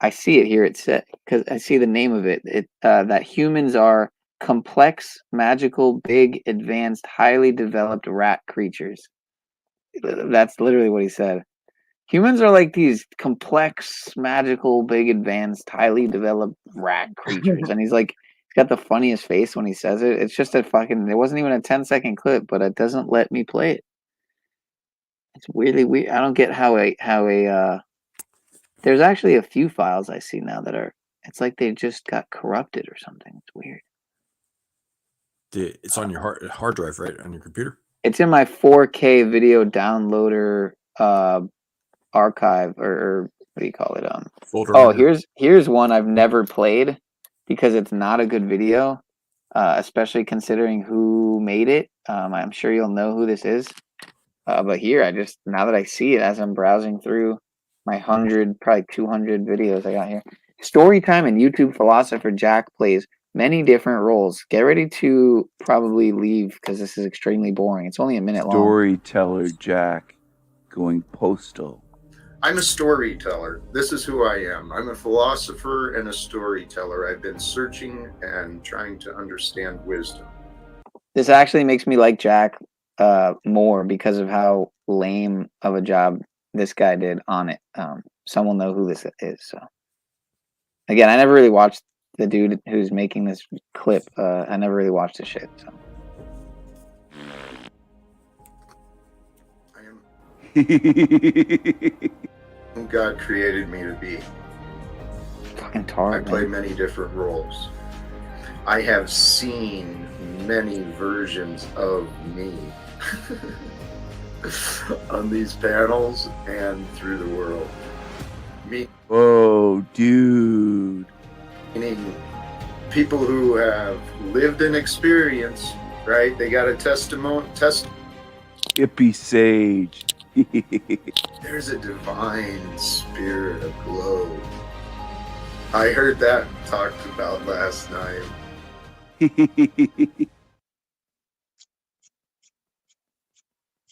I see it here. It said because I see the name of it. That humans are complex, magical, big, advanced, highly developed rat creatures. That's literally what he said. Humans are like these complex, magical, big, advanced, highly developed rat creatures. And he's got the funniest face when he says it. It's just it wasn't even a 10-second clip, but it doesn't let me play it. It's really weird. I don't get how there's actually a few files I see now that it's like they just got corrupted or something. It's weird. It's on your hard drive, right? On your computer? It's in my 4K video downloader archive or what do you call it? Folder. Oh, here's one I've never played because it's not a good video, especially considering who made it. I'm sure you'll know who this is. But here, now that I see it as I'm browsing through my 100, probably 200 videos I got here. Storytime and YouTube philosopher Jack plays many different roles. Get ready to probably leave because this is extremely boring. It's only a minute long. Storyteller Jack. going postal. I'm a storyteller. This is who I am. I'm a philosopher and a storyteller. I've been searching and trying to understand wisdom. This actually makes me like Jack more because of how lame of a job this guy did on it. Someone will know who this is. So again, I never really watched the dude who's making this clip. I never really watched the shit. So. Who God created me to be. Fucking tart, I play man. many different roles. I have seen many versions of me on these panels and through the world. Me. Whoa, dude. Meaning people who have lived an experience, right? They got a testimony. Hippie sage. There's a divine spirit aglow. I heard that talked about last night.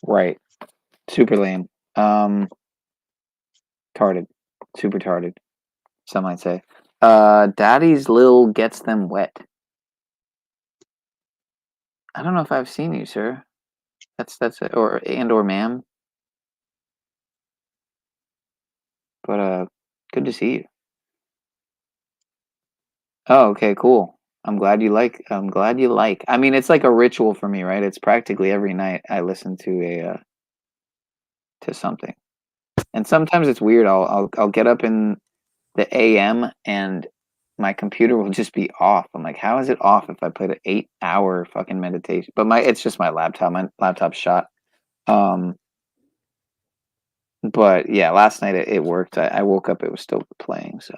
Right. Super lame. Tarded. Super tarded. Some might say. Daddy's Lil gets them wet. I don't know if I've seen you, sir. That's it. Or ma'am. But good to see you. Oh, okay, cool. I'm glad you like. I mean, it's like a ritual for me, right? It's practically every night I listen to to something. And sometimes it's weird. I'll get up in the AM and my computer will just be off. I'm like, how is it off if I played an 8-hour fucking meditation? But it's just my laptop. My laptop's shot. But yeah, last night it worked. I woke up, it was still playing. So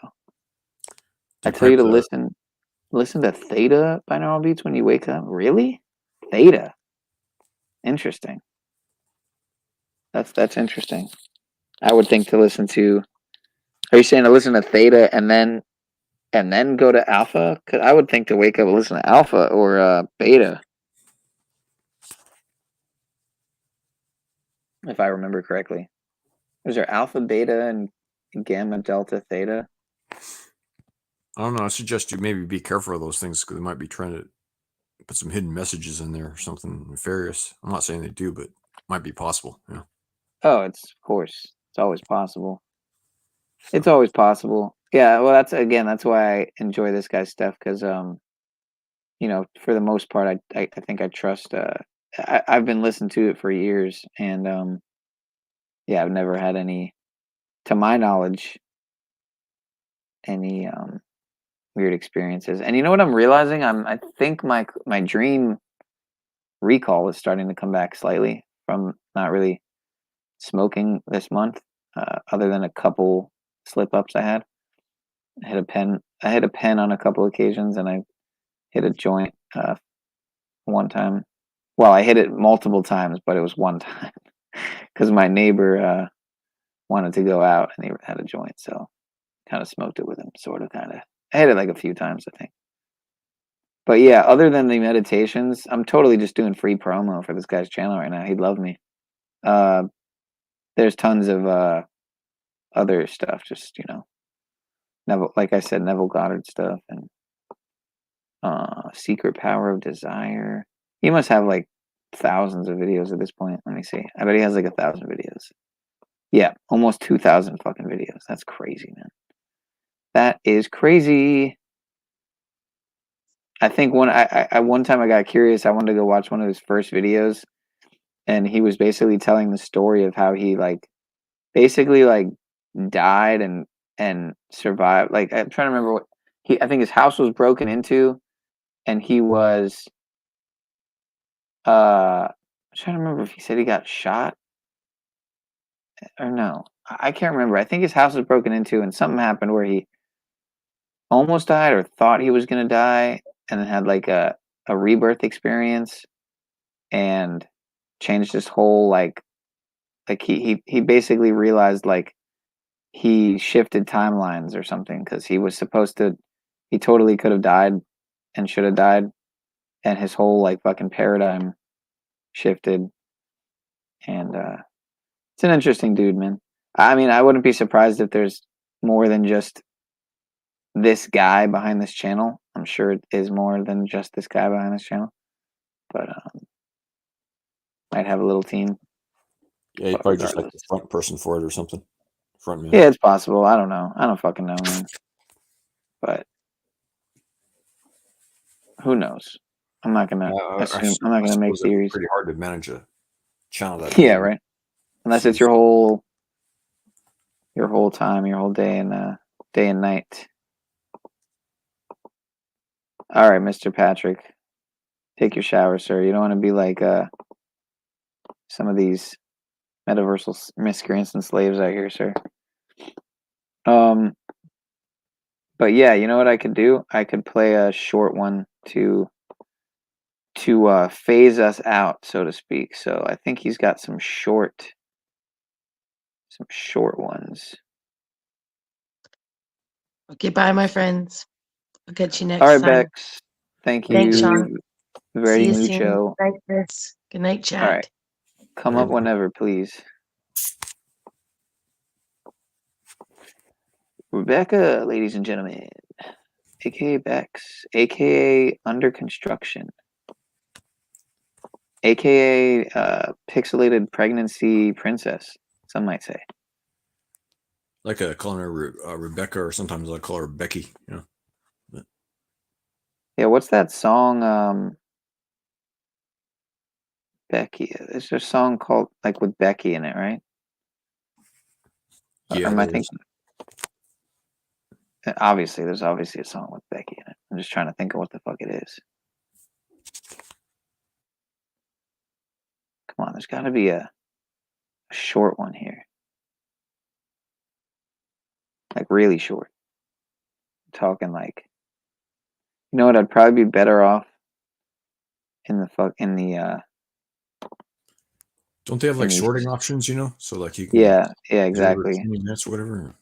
I tell you to listen to Theta binaural beats when you wake up. Really? Theta. Interesting. That's interesting. I would think to listen to. Are you saying to listen to Theta and then go to Alpha? Because I would think to wake up and listen to Alpha or Beta, if I remember correctly. Was there Alpha, Beta, and Gamma, Delta, Theta? I don't know. I suggest you maybe be careful of those things because they might be trying to put some hidden messages in there or something nefarious. I'm not saying they do, but it might be possible. Yeah. Oh, of course. It's always possible. It's always possible. Yeah, well, that's why I enjoy this guy's stuff because, for the most part, I think I trust. I've been listening to it for years, and yeah, I've never had any, to my knowledge, any weird experiences. And you know what I'm realizing? I think my dream recall is starting to come back slightly from not really smoking this month, other than a couple slip ups I had. I hit a pen on a couple occasions, and I hit a joint one time. Well, I hit it multiple times, but it was one time because my neighbor wanted to go out and he had a joint, so kind of smoked it with him, sort of, kind of. I hit it like a few times, I think. But yeah, other than the meditations, I'm totally just doing free promo for this guy's channel right now. He'd love me. There's tons of other stuff, just Neville, like I said, Neville Goddard stuff, and Secret Power of Desire. He must have like thousands of videos at this point. Let me see. I bet he has like 1,000 videos. Yeah, almost 2,000 fucking videos. That's crazy, man. That is crazy. I think one time I got curious. I wanted to go watch one of his first videos, and he was basically telling the story of how he basically died and survived. Like, I'm trying to remember what I think his house was broken into, and he was I'm trying to remember if he said he got shot or no. I can't remember. I think his house was broken into, and something happened where he almost died or thought he was gonna die, and then had like a rebirth experience and changed his whole he basically realized he shifted timelines or something because he totally could have died and should have died, and his whole fucking paradigm shifted, and It's an interesting dude, man. I mean, I wouldn't be surprised if there's more than just this guy behind this channel. I'm sure it is more than just this guy behind this channel. But might have a little team. Yeah, But probably just like regardless. the front person for it or something. Front man. Yeah, it's possible. I don't know. I don't fucking know, man. But who knows? I'm not gonna assume. I'm not gonna make suppose it'd be theories. pretty hard to manage a channel that Yeah, big. right. Unless it's your whole time, your whole day and night. All right, Mr. Patrick, take your shower, sir. You don't want to be like some of these metaversal miscreants and slaves out here, sir. But yeah, you know what I could do? I could play a short one to phase us out, so to speak. So I think he's got some short ones. Okay, bye, my friends. I'll catch you next All right, time. Bex. Thank Thanks, you Sean. very See you mucho. soon. Good night, Chris. Good night, chat. All right. Come up whenever, please. Rebecca, ladies and gentlemen. AKA Bex. AKA Under Construction. AKA Pixelated Pregnancy Princess, some might say. Like calling her Rebecca, or sometimes I call her Becky. You know. But Yeah, what's that song? Becky. There's a song called like with Becky in it, right? Or yeah, am I there is. thinking? Obviously, there's obviously a song with Becky in it. I'm just trying to think of what the fuck it is. Come on, there's got to be a short one here. Like really short. I'm talking like, you know what? I'd probably be better off in the Don't they have like in these- sorting options? You know, so like you can Yeah, 0 to exactly. 20 minutes or whatever.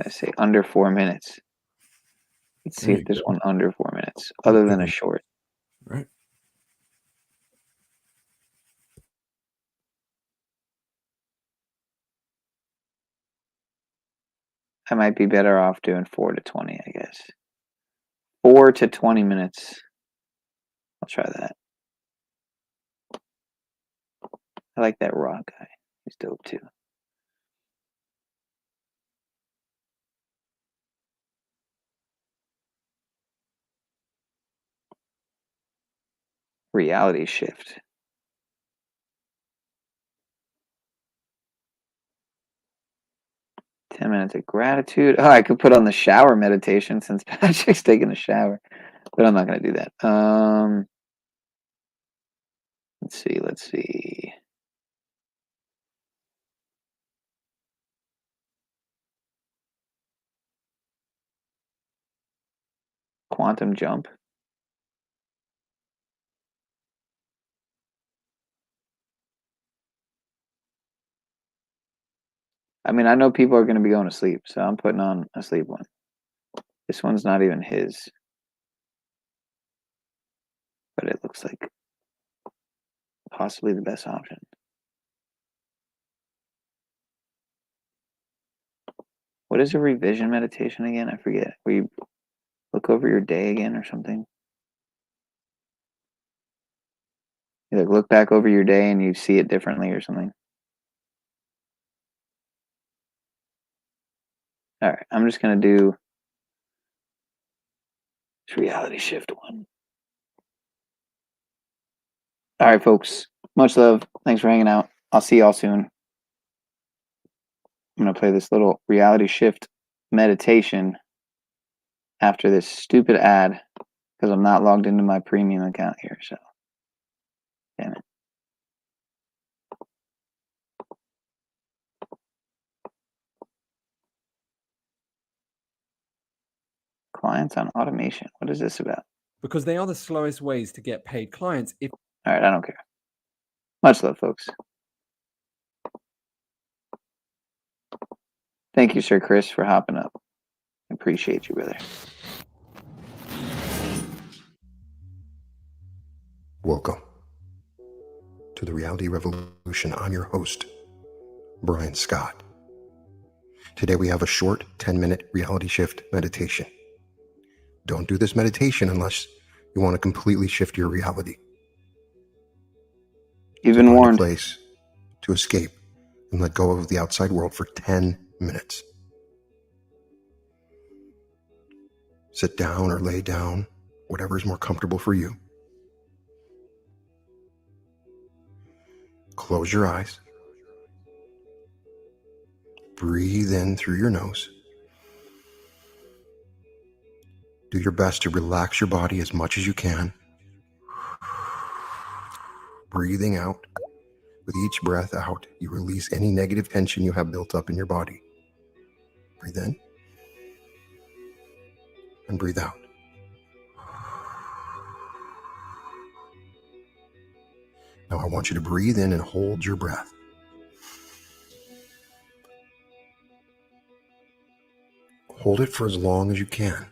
I say under 4 minutes. Let's see There if you there's go. one under 4 minutes, other than a Mhm. short. Right. I might be better off doing 4 to 20, I guess. 4 to 20 minutes. I'll try that. I like that rock guy. He's dope too. Reality shift. Ten minutes of gratitude. Oh, I could put on the shower meditation since Patrick's taking a shower, but I'm not gonna do that. Let's see. Quantum jump. I mean, I know people are going to be going to sleep, so I'm putting on a sleep one. This one's not even his, but it looks like possibly the best option. What is a revision meditation again? I forget. Where you look over your day again or something? You like look back over your day and you see it differently or something. All right, I'm just going to do this reality shift one. All right, folks. Much love. Thanks for hanging out. I'll see y'all soon. I'm going to play this little reality shift meditation after this stupid ad because I'm not logged into my premium account here. So, damn it. Clients on automation. What is this about? Because they are the slowest ways to get paid clients. If All right, I don't care. Much love, folks. Thank you, Sir Chris, for hopping up. Appreciate you, brother. Welcome to the Reality Revolution. I'm your host, Brian Scott. Today we have a short 10-minute reality shift meditation. Don't do this meditation unless you want to completely shift your reality. You've So been find warned. a place to escape and let go of the outside world for 10 minutes. Sit down or lay down, whatever is more comfortable for you. Close your eyes. Breathe in through your nose. Do your best to relax your body as much as you can. Breathing out. With each breath out, you release any negative tension you have built up in your body. Breathe in and breathe out. Now I want you to breathe in and hold your breath. Hold it for as long as you can.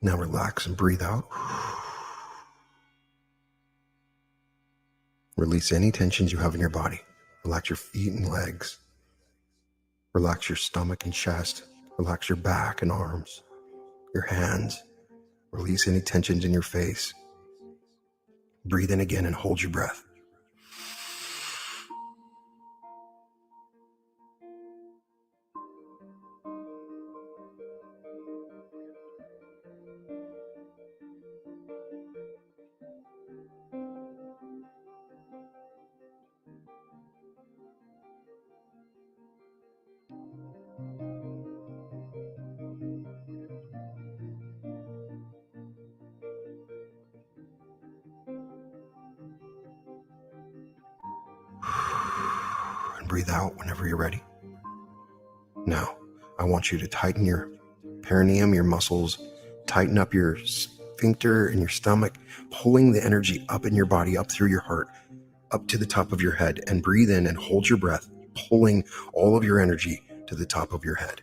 Now relax and breathe out. Release any tensions you have in your body. Relax your feet and legs. Relax your stomach and chest. Relax your back and arms, your hands. Release any tensions in your face. Breathe in again and hold your breath. And breathe out whenever you're ready. Now, I want you to tighten your perineum, your muscles, tighten up your sphincter in your stomach, pulling the energy up in your body, up through your heart, up to the top of your head, and breathe in and hold your breath, pulling all of your energy to the top of your head.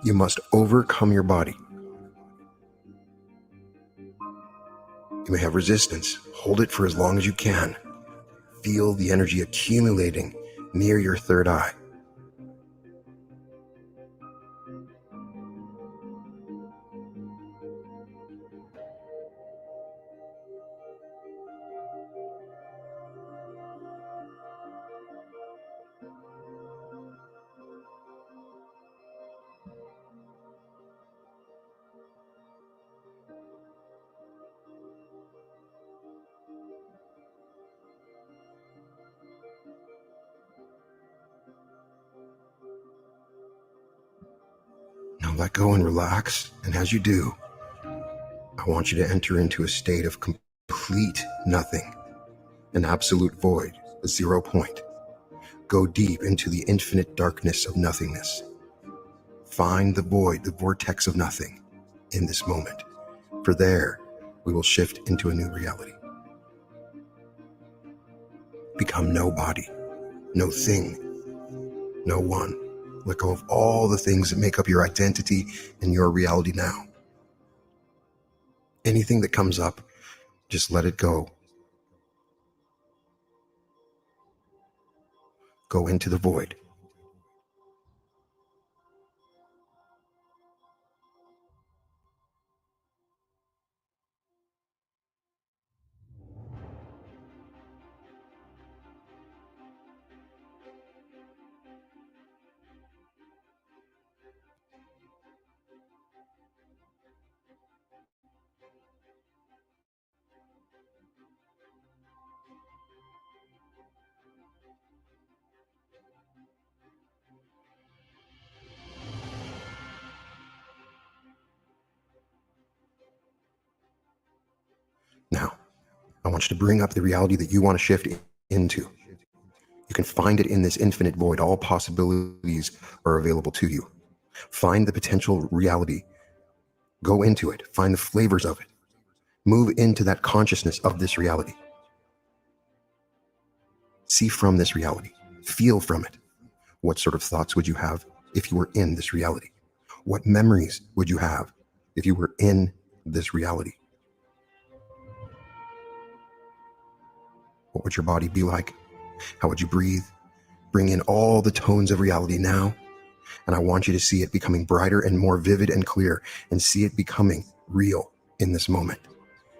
You must overcome your body. You may have resistance. Hold it for as long as you can. Feel the energy accumulating near your third eye. Now let go and relax, and as you do, I want you to enter into a state of complete nothing, an absolute void, a 0 point. Go deep into the infinite darkness of nothingness. Find the void, the vortex of nothing in this moment, for there we will shift into a new reality. Become no body, no thing, no one. Let go of all the things that make up your identity and your reality now. Anything that comes up, just let it go. Go into the void. launch to bring up the reality that you want to shift into. You can find it in this infinite void. All possibilities are available to you. Find the potential reality. Go into it. Find the flavors of it. Move into that consciousness of this reality. See from this reality. Feel from it. What sort of thoughts would you have if you were in this reality? What memories would you have if you were in this reality? What would your body be like? How would you breathe? Bring in all the tones of reality now. And I want you to see it becoming brighter and more vivid and clear, and see it becoming real in this moment.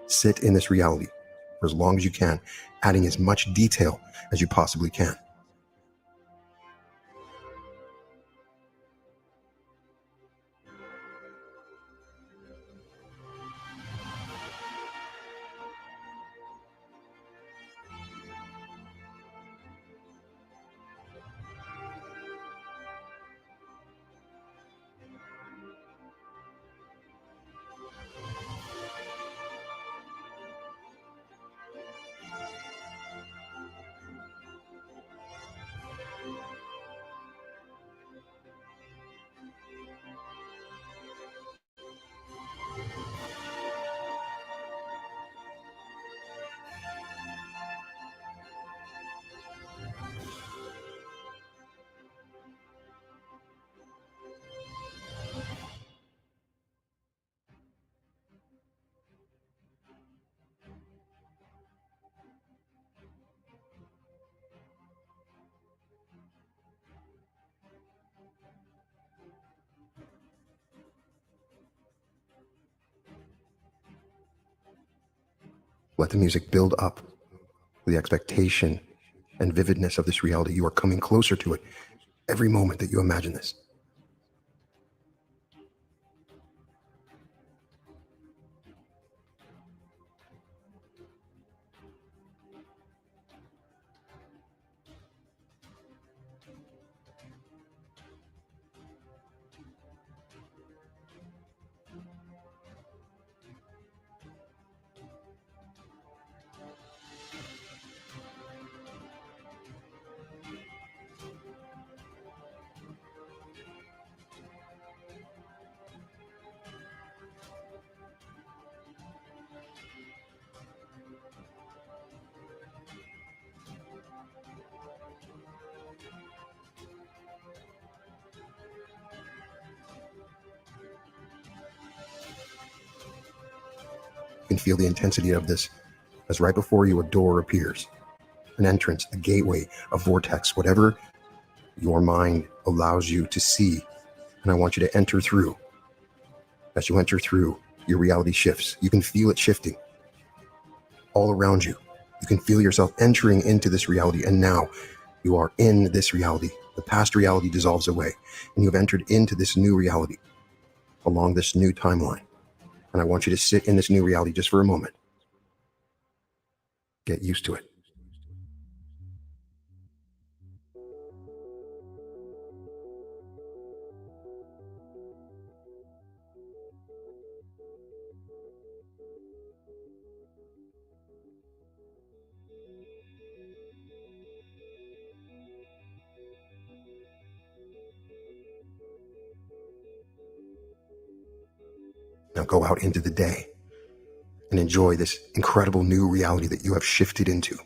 Sit in this reality for as long as you can, adding as much detail as you possibly can. Let the music build up the expectation and vividness of this reality. You are coming closer to it every moment that you imagine this. You can feel the intensity of this as right before you a door appears, an entrance, a gateway, a vortex, whatever your mind allows you to see. And I want you to enter through. As you enter through, your reality shifts. You can feel it shifting all around you. You can feel yourself entering into this reality, and now you are in this reality. The past reality dissolves away, and you have entered into this new reality along this new timeline. And I want you to sit in this new reality just for a moment. Get used to it. Now go out into the day and enjoy this incredible new reality that you have shifted into.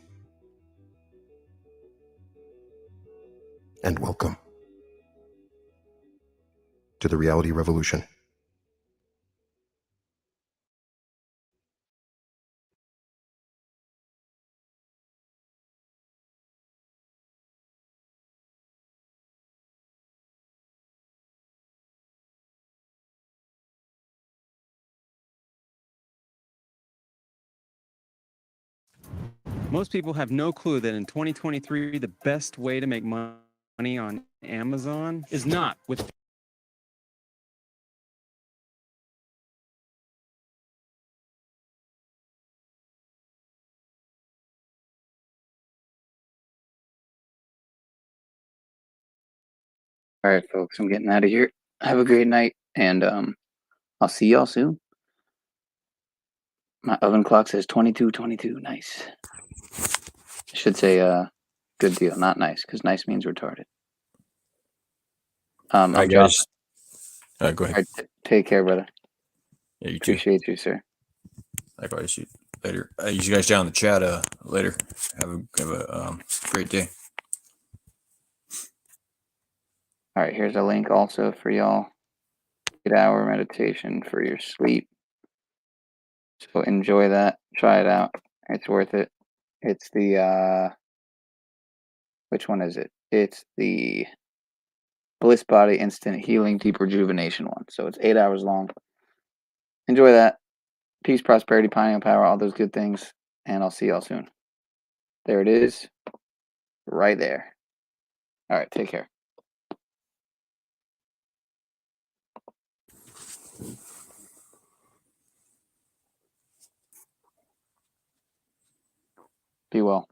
And welcome to the reality revolution. Most people have no clue that in 2023, the best way to make money on Amazon is not with All right, folks, I'm getting out of here. Have a great night, and I'll see y'all soon. My oven clock says 22:22. Nice. Should say good deal, not nice, because nice means retarded. All right, I'm guys. dropping. All right, go All ahead. right, take care, brother. Yeah, you too. Appreciate you, sir. Likewise, you later. You guys down in the chat. Later. Have a great day. All right, here's a link also for y'all. 8-hour meditation for your sleep. So enjoy that. Try it out. It's worth it. It's the which one is it? It's the Bliss Body Instant Healing Deep Rejuvenation one. So it's 8 hours long. Enjoy that. Peace, prosperity, pineal power, all those good things. And I'll see y'all soon. There it is. Right there. All right, take care. Be well.